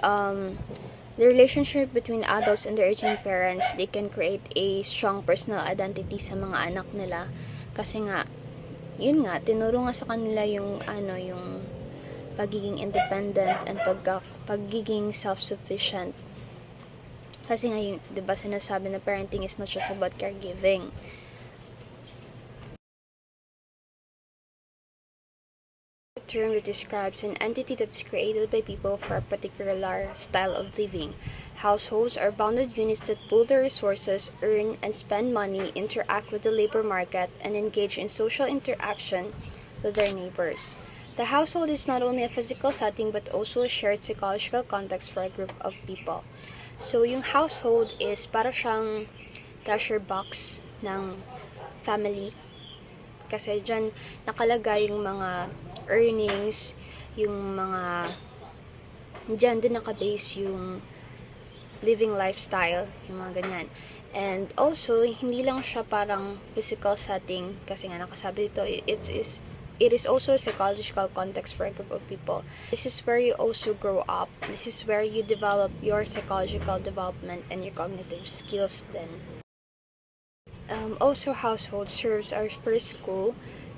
Speaker 2: the relationship between adults and their aging parents, they can create a strong personal identity sa mga anak nila. Kasi nga, yun nga, tinuro nga sa kanila yung, yung pagiging independent and pagiging self-sufficient. Kasi nga, yung, diba, sinasabi na parenting is not just about caregiving. Term that describes an entity that is created by people for a particular style of living. Households are bounded units that pool their resources, earn and spend money, interact with the labor market, and engage in social interaction with their neighbors. The household is not only a physical setting but also a shared psychological context for a group of people. So, yung household is para siyang treasure box ng family. Kasi dyan nakalagay yung mga earnings, yung mga dyan din nakabase yung living lifestyle, yung mga ganyan. And also, hindi lang siya parang physical setting kasi nga nakasabi dito, it is also a psychological context for a group of people. This is where you also grow up. This is where you develop your psychological development and your cognitive skills then. Also, household serves our first school,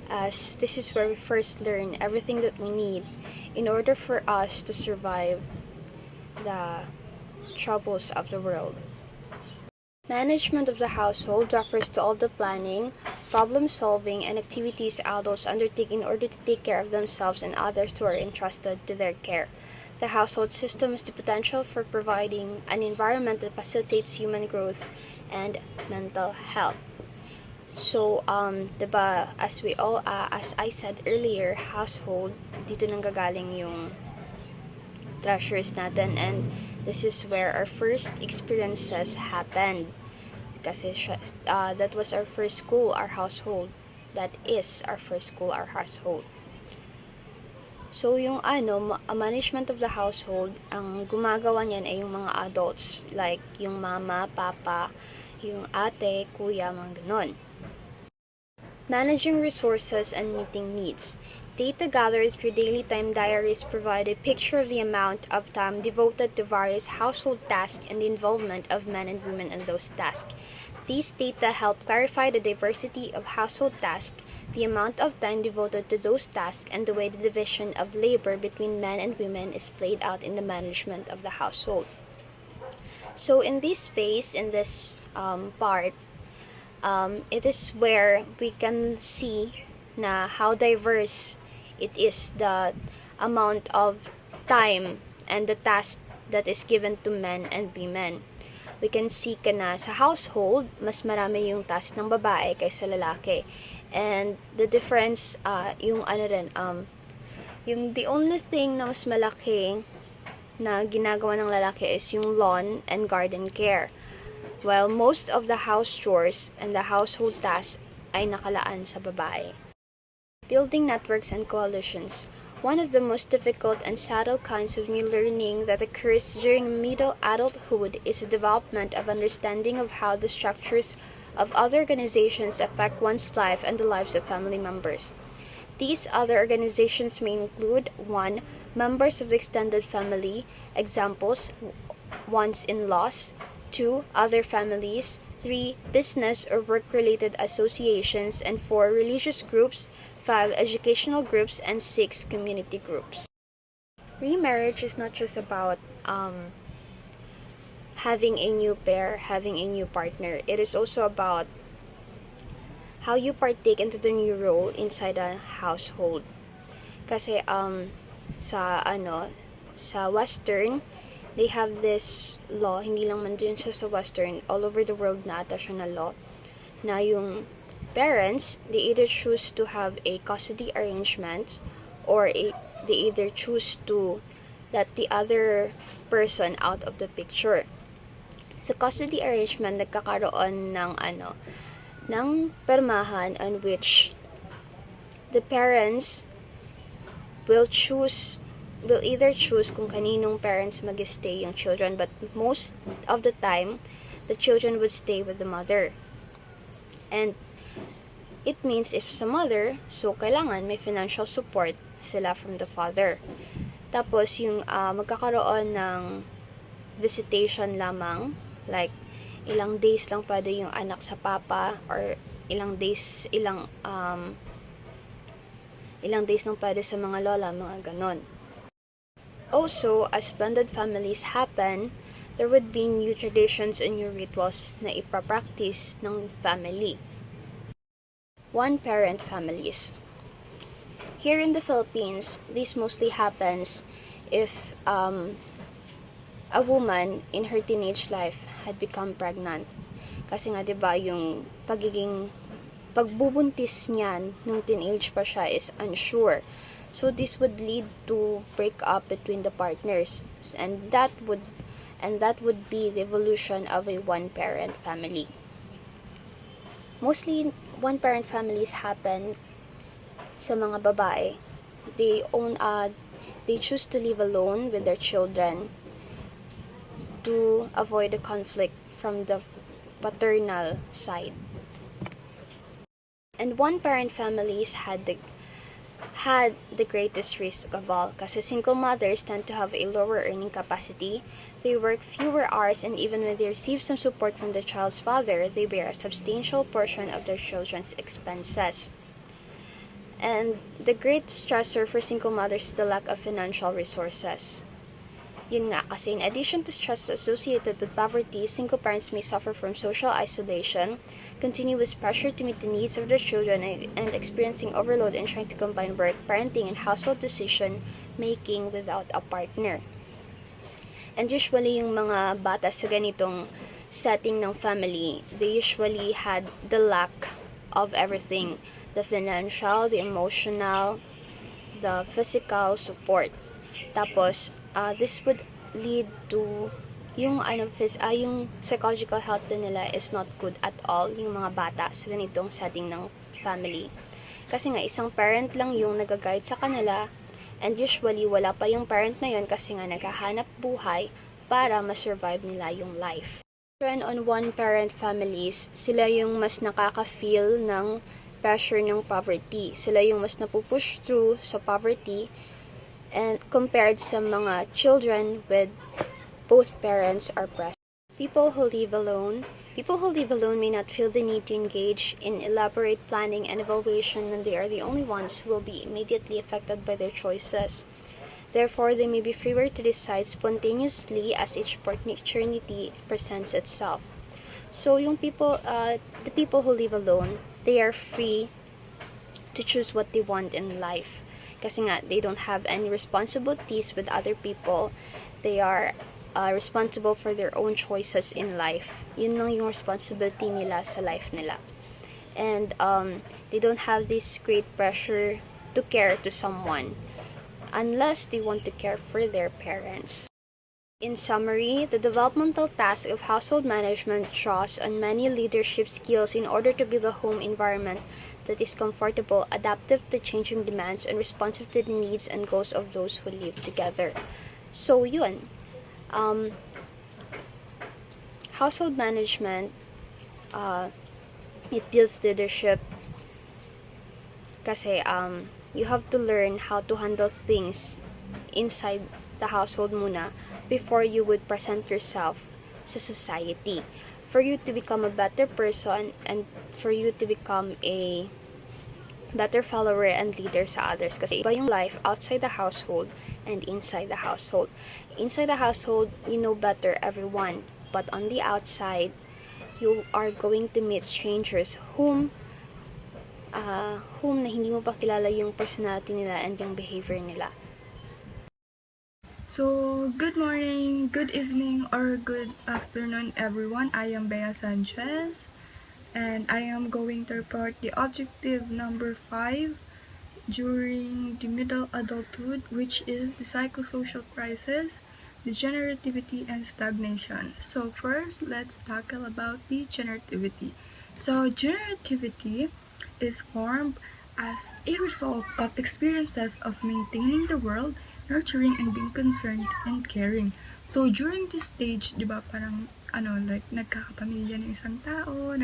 Speaker 2: as this is where we first learn everything that we need in order for us to survive the troubles of the world. Management of the household refers to all the planning, problem solving, and activities adults undertake in order to take care of themselves and others who are entrusted to their care. The household system is the potential for providing an environment that facilitates human growth and mental health. So, diba, as I said earlier, household, dito nanggagaling yung treasures natin, and this is where our first experiences happened. Kasi that was our first school, our household. That is our first school, our household. So, yung management of the household, ang gumagawa niyan ay yung mga adults. Like, yung mama, papa, yung ate, kuya, mga ganon. Managing resources and meeting needs. Data gathered through daily time diaries provide a picture of the amount of time devoted to various household tasks and the involvement of men and women in those tasks. These data help clarify the diversity of household tasks, the amount of time devoted to those tasks, and the way the division of labor between men and women is played out in the management of the household. So in this phase, in this part, it is where we can see na how diverse it is, the amount of time and the task that is given to men and women. We can see ka na sa household, mas marami yung task ng babae kaysa lalaki. And the difference, yung the only thing na mas malaki na ginagawa ng lalaki is yung lawn and garden care. While most of the house chores and the household tasks ay nakalaan sa babae. Building networks and coalitions. One of the most difficult and subtle kinds of new learning that occurs during middle adulthood is the development of understanding of how the structures of other organizations affect one's life and the lives of family members. These other organizations may include 1. Members of the extended family, examples, one's in-laws, 2. Other families, 3. Business or work-related associations, and 4. Religious groups, 5. Educational groups, and 6. Community groups. Remarriage is not just about having a new pair, having a new partner. It is also about how you partake into the new role inside a household. Kasi sa Western, they have this law, hindi lang man dun sa Western, all over the world na ata siya na law, na yung parents, they either choose to have a custody arrangement or they either choose to let the other person out of the picture. Sa custody arrangement, nagkakaroon ng permahan on which the parents will either choose kung kaninong parents mag-stay yung children, but most of the time, the children would stay with the mother. And it means if sa mother, so kailangan may financial support sila from the father. Tapos yung magkakaroon ng visitation lamang, like ilang days lang pwede yung anak sa papa, or ilang days lang pwede sa mga lola, mga ganon. Also, as blended families happen, there would be new traditions and new rituals na ipapractice ng family. One-parent families. Here in the Philippines, this mostly happens if a woman in her teenage life had become pregnant. Kasi nga 'di ba yung pagbubuntis niyan nung teenage pa siya is unsure. So this would lead to break up between the partners, and that would be the evolution of a one-parent family. Mostly one-parent families happen sa mga babae. They choose to live alone with their children to avoid the conflict from the paternal side. And one-parent families had the greatest risk of all, kasi single mothers tend to have a lower earning capacity, they work fewer hours, and even when they receive some support from the child's father, they bear a substantial portion of their children's expenses. And the great stressor for single mothers is the lack of financial resources. Yun nga, kasi in addition to stress associated with poverty, single parents may suffer from social isolation, continuous pressure to meet the needs of their children, and experiencing overload in trying to combine work, parenting, and household decision making without a partner. And usually, yung mga bata sa ganitong setting ng family, they usually had the lack of everything. The financial, the emotional, the physical support. Tapos, this would lead to yung yung psychological health din nila is not good at all, yung mga bata sa ganitong setting ng family. Kasi nga, isang parent lang yung nag-guide sa kanila, and usually, wala pa yung parent na yun kasi nga naghahanap buhay para ma-survive nila yung life. Children on one-parent families, sila yung mas nakaka-feel ng pressure ng poverty. Sila yung mas napupush through sa poverty and compared sa mga children with both parents are present. People who live alone may not feel the need to engage in elaborate planning and evaluation when they are the only ones who will be immediately affected by their choices. Therefore, they may be freer to decide spontaneously as each opportunity presents itself. So, the people who live alone, they are free to choose what they want in life. Kasi nga, they don't have any responsibilities with other people. They are responsible for their own choices in life. Yun lang yung responsibility nila sa life nila. And they don't have this great pressure to care to someone unless they want to care for their parents. In summary, the developmental task of household management draws on many leadership skills in order to build a home environment that is comfortable, adaptive to changing demands, and responsive to the needs and goals of those who live together. So, yun. Household management, it builds leadership kasi you have to learn how to handle things inside the household muna before you would present yourself sa society. For you to become a better person and for you to become a better follower and leader sa others. Kasi iba yung life outside the household and inside the household. Inside the household, you know better everyone. But on the outside, you are going to meet strangers whom na hindi mo pa kilala yung personality nila and yung behavior nila.
Speaker 3: So, good morning, good evening, or good afternoon, everyone. I am Sanchez, and I am going to report the objective number 5 during the middle adulthood, which is the psychosocial crisis, degenerativity, and stagnation. So, first, let's tackle about the generativity. So, generativity is formed as a result of experiences of maintaining the world, nurturing, and being concerned and caring. So, during this stage, di ba, parang, like, nagkakapamilya ng isang tao,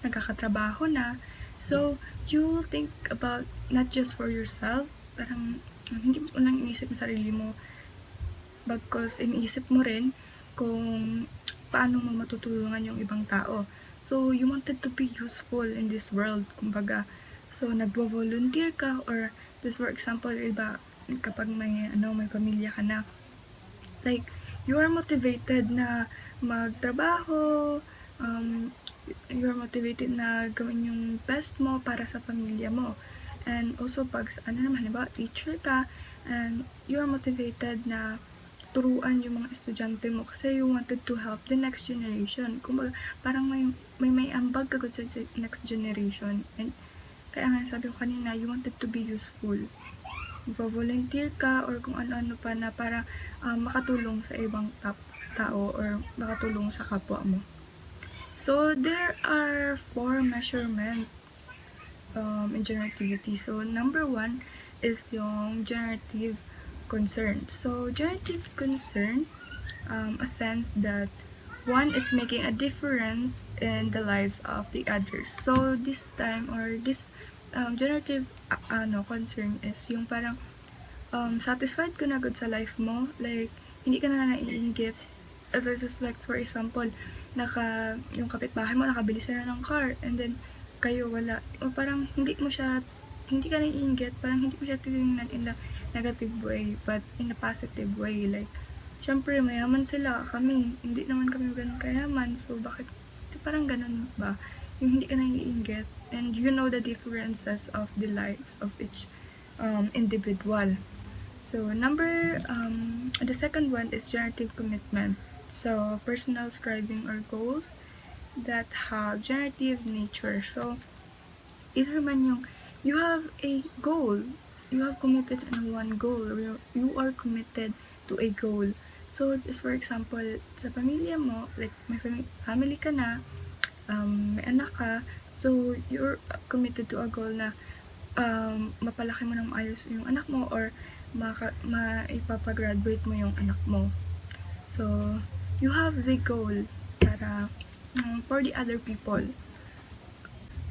Speaker 3: nagkakatrabaho na. So, you'll think about not just for yourself, parang, hindi mo lang iniisip yung sarili mo, bagkus iniisip mo rin kung paano mo matutulungan yung ibang tao. So, you wanted to be useful in this world, kumbaga. So, nagvo-volunteer ka, or, this for example, iba, kapag may pamilya ka na, like, you are motivated na magtrabaho, you are motivated na gawin yung best mo para sa pamilya mo. And also, pag, teacher ka, and you are motivated na turuan yung mga estudyante mo kasi you wanted to help the next generation. Kung parang may ambag ka sa next generation. And kaya nga sabi ko kanina, you wanted to be useful. Volunteer ka or kung ano-ano pa na para makatulong sa ibang tao or makatulong sa kapwa mo. So, there are 4 measurements in generativity. So, number 1 is yung generative concern. So, generative concern, a sense that one is making a difference in the lives of the others. So, this time, or this generative concern is yung parang satisfied ka na agad sa life mo, like hindi ka na naiinggit. Just like for example, yung kapitbahay mo nakabili sila ng car and then kayo wala, o parang hindi ka naiinggit, parang hindi mo siya titingnan in the negative way but in a positive way, like syempre mayaman sila, kami, hindi naman kami ganun kayaman, so bakit parang ganun ba? Yung hindi ka naiinggit, and you know the differences of the lives of each individual. So the second one is generative commitment. So personal striving or goals that have generative nature. So ito naman yung you have a goal. You have committed on one goal. You are committed to a goal. So just for example, sa pamilya mo, like may family ka na, may anak ka, so you're committed to a goal na mapalaki mo ng maayos yung anak mo, or maipapagraduate mo yung anak mo. So, you have the goal para for the other people.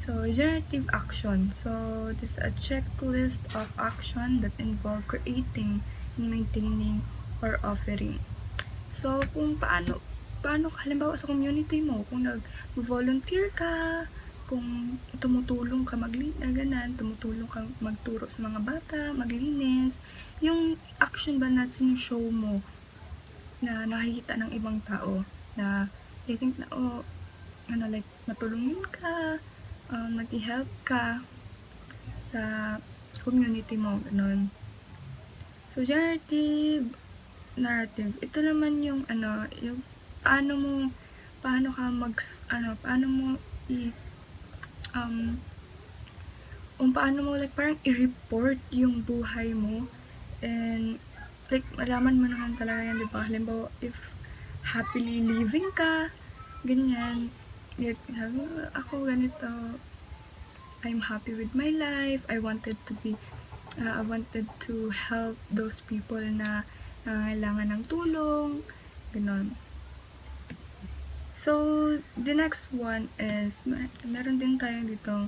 Speaker 3: So, generative action. So, this is a checklist of action that involve creating, maintaining, or offering. So, kung paano halimbawa sa community mo, kung nag-volunteer ka, kung tumutulong ka tumutulong ka magturo sa mga bata, maglinis, yung action ba na sinushow mo na nakikita ng ibang tao, na I think na, like, matulungin ka, nag-help ka sa community mo, ganun. So, generative narrative, ito naman yung yung paano mo like parang i-report yung buhay mo, and like malaman mo naman talaga yan, diba? Halimbawa, if happily living ka, ganyan, like, ako ganito, I'm happy with my life, I wanted to help those people na nangangailangan ng tulong, ganon. So, the next one is, meron din tayong ditong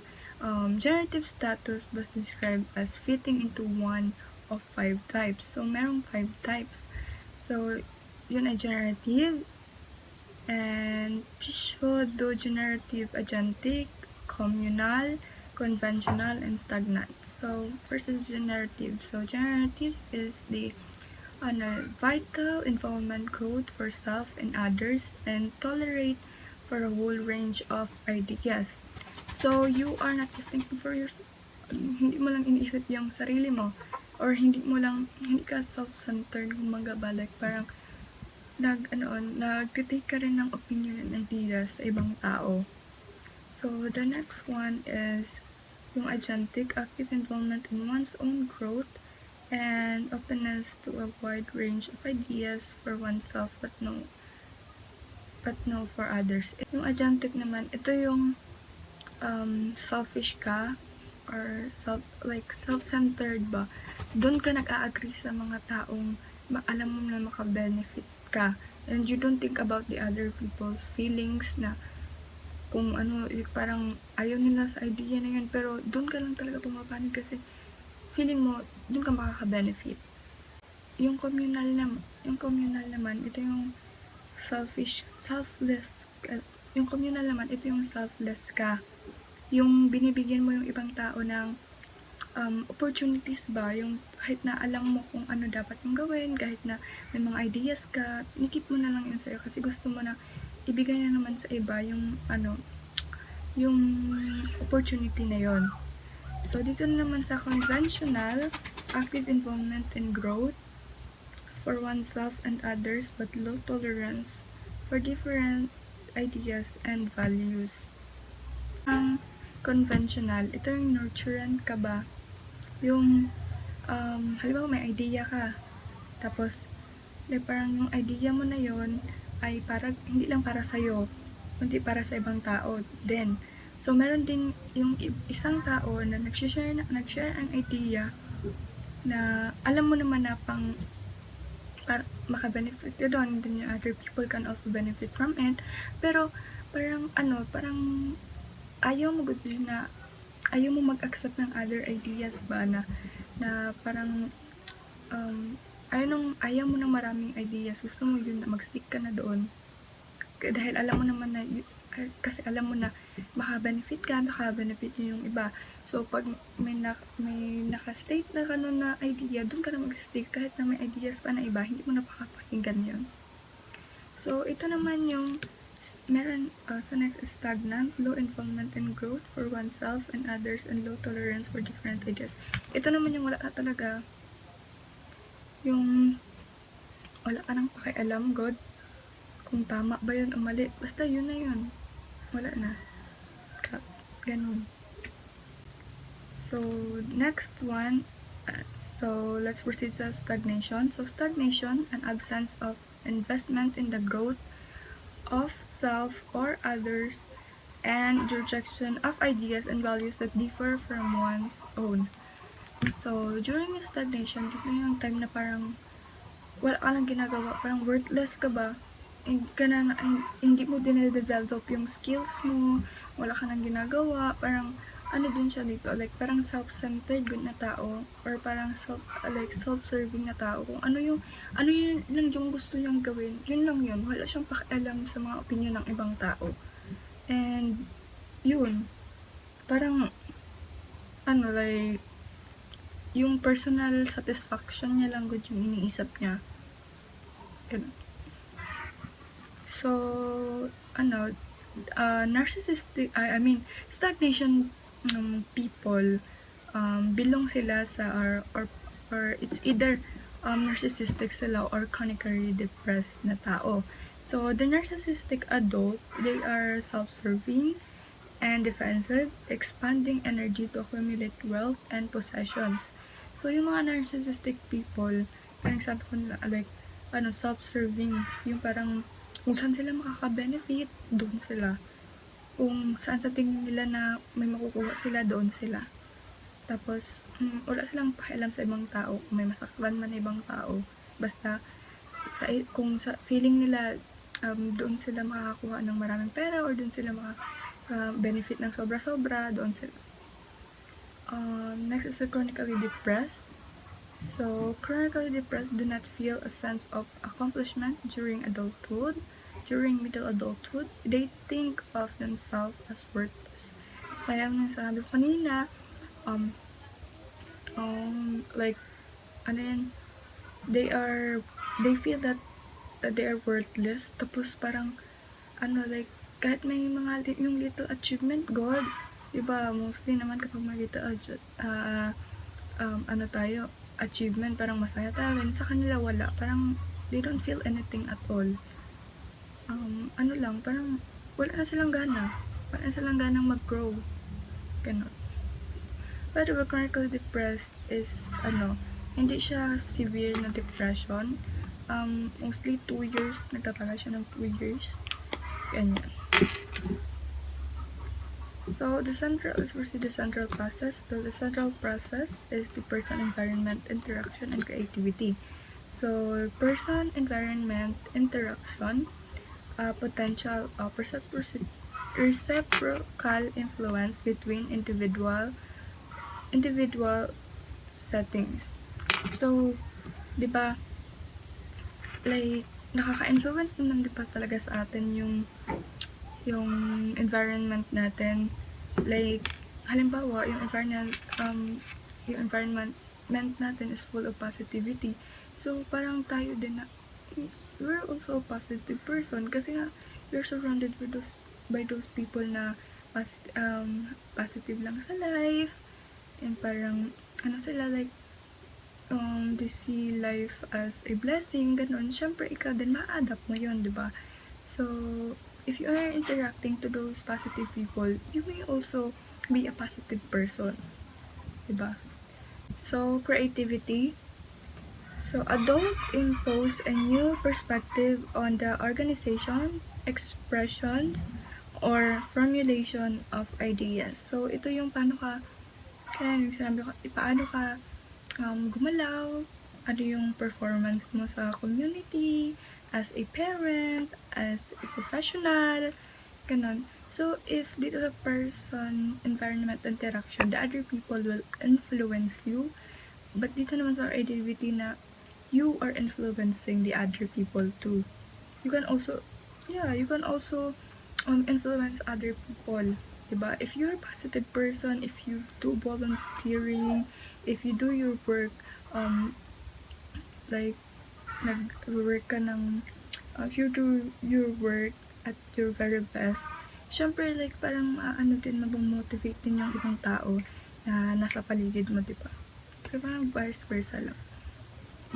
Speaker 3: generative status was described as fitting into one of 5 types. So, merong 5 types. So, yun ay generative, and pseudo-generative, agentic, communal, conventional, and stagnant. So, first is generative. So, generative is the vital involvement growth for self and others, and tolerate for a whole range of ideas. So, you are not just thinking for yourself. Hindi mo lang iniisip yung sarili mo, or hindi ka self-centered, kumaga ba, like parang nag-take ka rin ng opinion and ideas sa ibang tao. So, the next one is yung agentic, active involvement in one's own growth and openness to a wide range of ideas for oneself but no for others. Yung agentic naman, ito yung selfish ka, or self-centered ba. Doon ka nag-a-agree sa mga taong alam mo na maka-benefit ka, and you don't think about the other people's feelings, na kung parang ayaw nila sa idea na yun, pero doon ka lang talaga pumapanig kasi feeling mo doon ka makaka-benefit. Yung communal naman, ito yung selfless. Yung communal naman, ito yung selfless ka. Yung binibigyan mo yung ibang tao ng opportunities ba, yung kahit na alam mo kung ano dapat mong gawin, kahit na may mga ideas ka, nikip mo na lang yun sa'yo kasi gusto mo na ibigay na naman sa iba yung yung opportunity na yon. So, dito naman sa conventional, active involvement in growth for oneself and others, but low tolerance for different ideas and values. Ang conventional, ito yung nurturant ka ba? Yung, halimbawa may idea ka, tapos, like, parang yung idea mo na yon ay hindi lang para sa'yo, kundi para sa ibang tao din. So, meron din yung isang tao na nag-share ang idea na alam mo naman na maka-benefit ka doon, then yung other people can also benefit from it. Pero, parang ayaw mo mag-accept ng other ideas ba, na parang ayaw mo ng maraming ideas, gusto mo yun na mag-stick ka na doon. Dahil alam mo naman na kasi alam mo na maka-benefit ka, maka-benefit yung iba. So, pag may naka-state na ka nun na idea, dun ka na mag-stick kahit na may ideas pa na iba, hindi mo na pakapakinggan yun. So, ito naman yung meron sa next is stagnant, low involvement in growth for oneself and others, and low tolerance for different ideas. Ito naman yung wala na talaga, yung wala ka nang pakialam, God, kung tama ba yun o mali. Basta yun na yun. Wala na. Ganun. So, next one. So, let's proceed sa stagnation. So, stagnation, an absence of investment in the growth of self or others, and the rejection of ideas and values that differ from one's own. So, during the stagnation, dito yung time na parang wala ka lang ginagawa, parang worthless ka ba? Hindi mo din-develop yung skills mo, wala ka nang ginagawa, parang ano din siya dito, like parang self-centered na tao, or parang self-serving na tao. Kung ano yun lang yung gusto niyang gawin, yun lang yun, wala siyang pakialam sa mga opinion ng ibang tao. And yun, parang yung personal satisfaction niya lang good yung iniisip niya. Ganun. So, narcissistic, stagnation people, belong sila sa, or it's either narcissistic sila or chronically depressed na tao. So, the narcissistic adult, they are self-serving and defensive, expanding energy to accumulate wealth and possessions. So, yung mga narcissistic people, parang sabi ko nila, self-serving, yung parang kung saan sila makaka-benefit, doon sila. Kung saan sa tingin nila na may makukuha sila, doon sila. Tapos, wala silang pakialam sa ibang tao, kung may masaktan man ibang tao. Basta, kung sa feeling nila, doon sila makakakuha ng maraming pera, or doon sila benefit ng sobra-sobra, doon sila. Next is chronically depressed. So, chronically depressed do not feel a sense of accomplishment during adulthood. During middle adulthood, they think of themselves as worthless. So, kaya yung sabi ko kanina, they feel that they are worthless. Tapos parang, kahit may mga yung little achievement, God, diba, mostly naman kapag may little achievement, parang masaya tayo. Sa kanila wala, parang they don't feel anything at all. Parang wala na silang ganang mag-grow. Ganun. But chronically depressed is, hindi siya severe na depression. Mostly 2 years, nagtatagal siya ng 2 years. Ganyan. So, the central process. So, the central process is the person, environment, interaction, and creativity. So, person, environment, interaction, potential reciprocal influence between individual settings. So, di ba, nakaka-influence naman di ba talaga sa atin yung environment natin. Halimbawa, yung environment natin is full of positivity. So, parang tayo din na, we're also a positive person kasi nga, we're surrounded by those people na positive lang sa life, and parang, they see life as a blessing, ganun. Siyempre, ikaw din, ma-adapt mo yun, diba? So, if you are interacting to those positive people, you may also be a positive person. Diba? So, creativity. So, adult impose a new perspective on the organization, expressions, or formulation of ideas. So, ito yung paano ka gumalaw, ano yung performance mo sa community, as a parent, as a professional, ganun. So, if dito sa person, environment, interaction, the other people will influence you. But dito naman sa creativity na you are influencing the other people too. You can also influence other people, diba? If you're a positive person, if you do volunteering, if you do your work, like nag-work ka ng, if you do your work at your very best, syempre like parang ano din, mamotivate din yung ibang tao na nasa paligid mo, diba? So parang vice versa lang.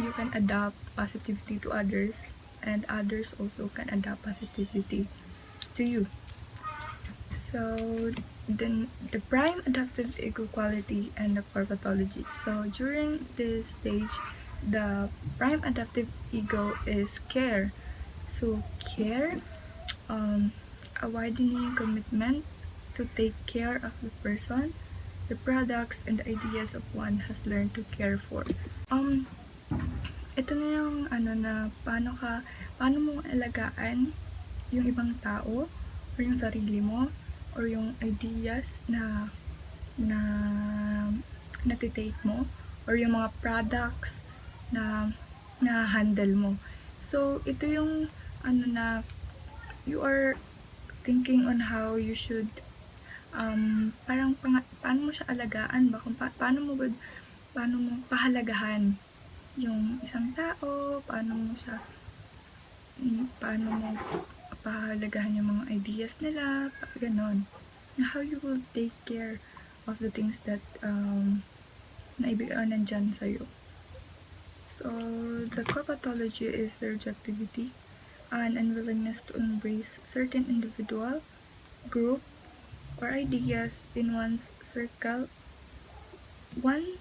Speaker 3: You can adapt positivity to others, and others also can adapt positivity to you. So then the prime adaptive ego quality and the core pathology. So during this stage, the prime adaptive ego is care. So care, a widening commitment to take care of the person, the products and the ideas of one has learned to care for. Ito na yung ano na paano mo alagaan yung ibang tao or yung sarili mo or yung ideas na natitake mo or yung mga products na handle mo. So ito yung ano na you are thinking on how you should parang paano mo siya alagaan ba, kung paano mo pahalagahan yung isang tao, paano mo pahalagahan yung mga ideas nila, ganon. How you will take care of the things that nandyan sa'yo. So, the core pathology is the rejectivity, an unwillingness to embrace certain individual, group, or ideas in one's circle, one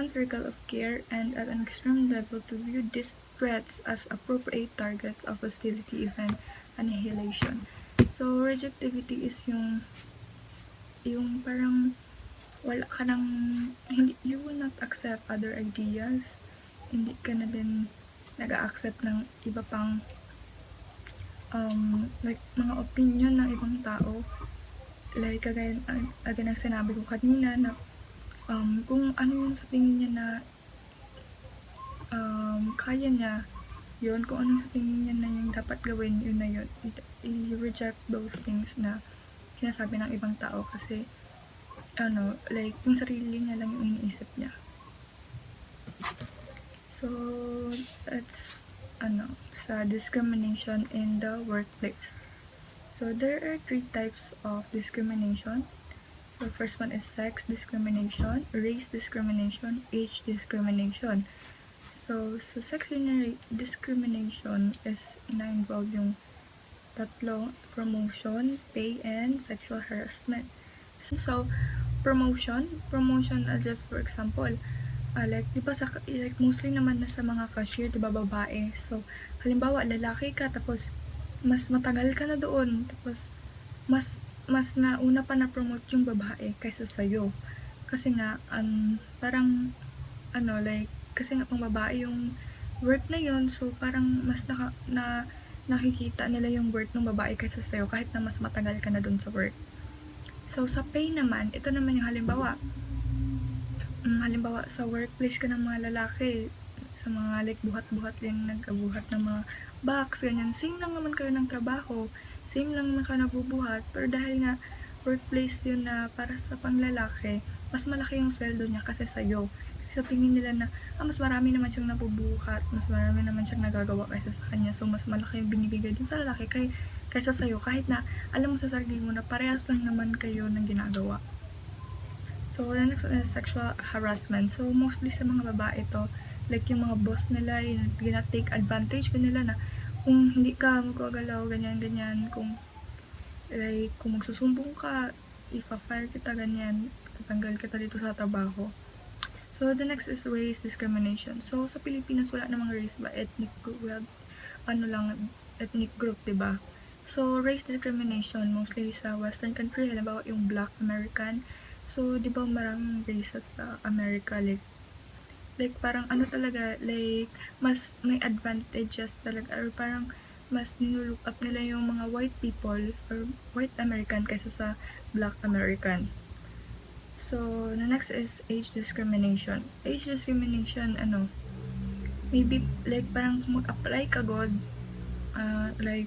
Speaker 3: circle of care, and at an extreme level to view these threats as appropriate targets of hostility, even annihilation. So, rejectivity is yung parang wala ka nang, you will not accept other ideas, hindi ka na din nag-a-accept ng iba pang like mga opinion ng ibang tao, like kagaya ng sinabi ko kanina na kung ano yung sa tingin niya na kaya niya yun, kung ano sa tingin niya na yung dapat gawin, yun na yun. I-reject those things na sinasabi ng ibang tao kasi like yung sarili niya lang yung iniisip niya. So that's sa discrimination in the workplace. So there are 3 types of discrimination. So first one is sex discrimination, race discrimination, age discrimination. So sa sex discrimination is na-involve yung tatlong: promotion, pay, and sexual harassment. So promotion, just for example, like di ba like mostly naman na sa mga cashier, di ba babae. So halimbawa lalaki ka tapos mas matagal ka na doon, tapos mas nauna pa na-promote yung babae kaysa sa'yo. Kasi nga, parang, like, kasi nga pang babae yung work na yon, so parang mas nakikita nila yung work ng babae kaysa sa'yo kahit na mas matagal ka na dun sa work. So, sa pay naman, ito naman yung halimbawa sa workplace ka ng mga lalaki, sa mga like buhat-buhat din, nagkabuhat ng mga box, ganyan, same lang naman kayo ng trabaho, same lang naman kayo nabubuhat, pero dahil nga workplace yun na para sa panglalaki, mas malaki yung sweldo niya kasi sa'yo. Kasi sa tingin nila na mas marami naman siyang nabubuhat, mas marami naman siyang nagagawa kaysa sa kanya, so mas malaki yung binibigay dun sa lalaki kaysa sa'yo, kahit na alam mo sa sarili mo na parehas lang naman kayo ng ginagawa. So the next is sexual harassment. So mostly sa mga babae to, like yung mga boss nila, yung gina-take advantage ko nila na kung hindi ka magagalaw, ganyan, kung magsusumbong ka, ipa-fire kita, ganyan, tatanggal kita dito sa trabaho. So the next is race discrimination. So sa Pilipinas wala namang race ba, ethnic group, ethnic group, diba? So race discrimination mostly sa western country, halimbawa yung Black American. So diba maraming races sa America, like parang talaga, like mas may advantages talaga, or parang mas nilook up nila yung mga white people or white American kaysa sa Black American. So the next is age discrimination. Age discrimination, maybe like parang mag-apply ka god, like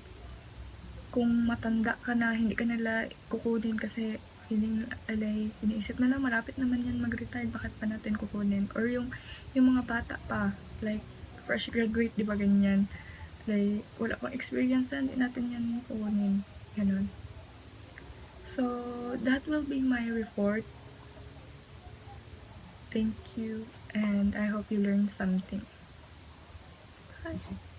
Speaker 3: kung matanda ka na, hindi ka nila kukunin kasi feeling alay, iniisip na lang malapit naman yan mag-retire, bakit pa natin kukunin? Or yung mga bata pa, like fresh graduate, di ba ganyan? Like, wala pang experience na, hindi natin yan kukunin. Ganun. So, that will be my report. Thank you, and I hope you learned something. Bye.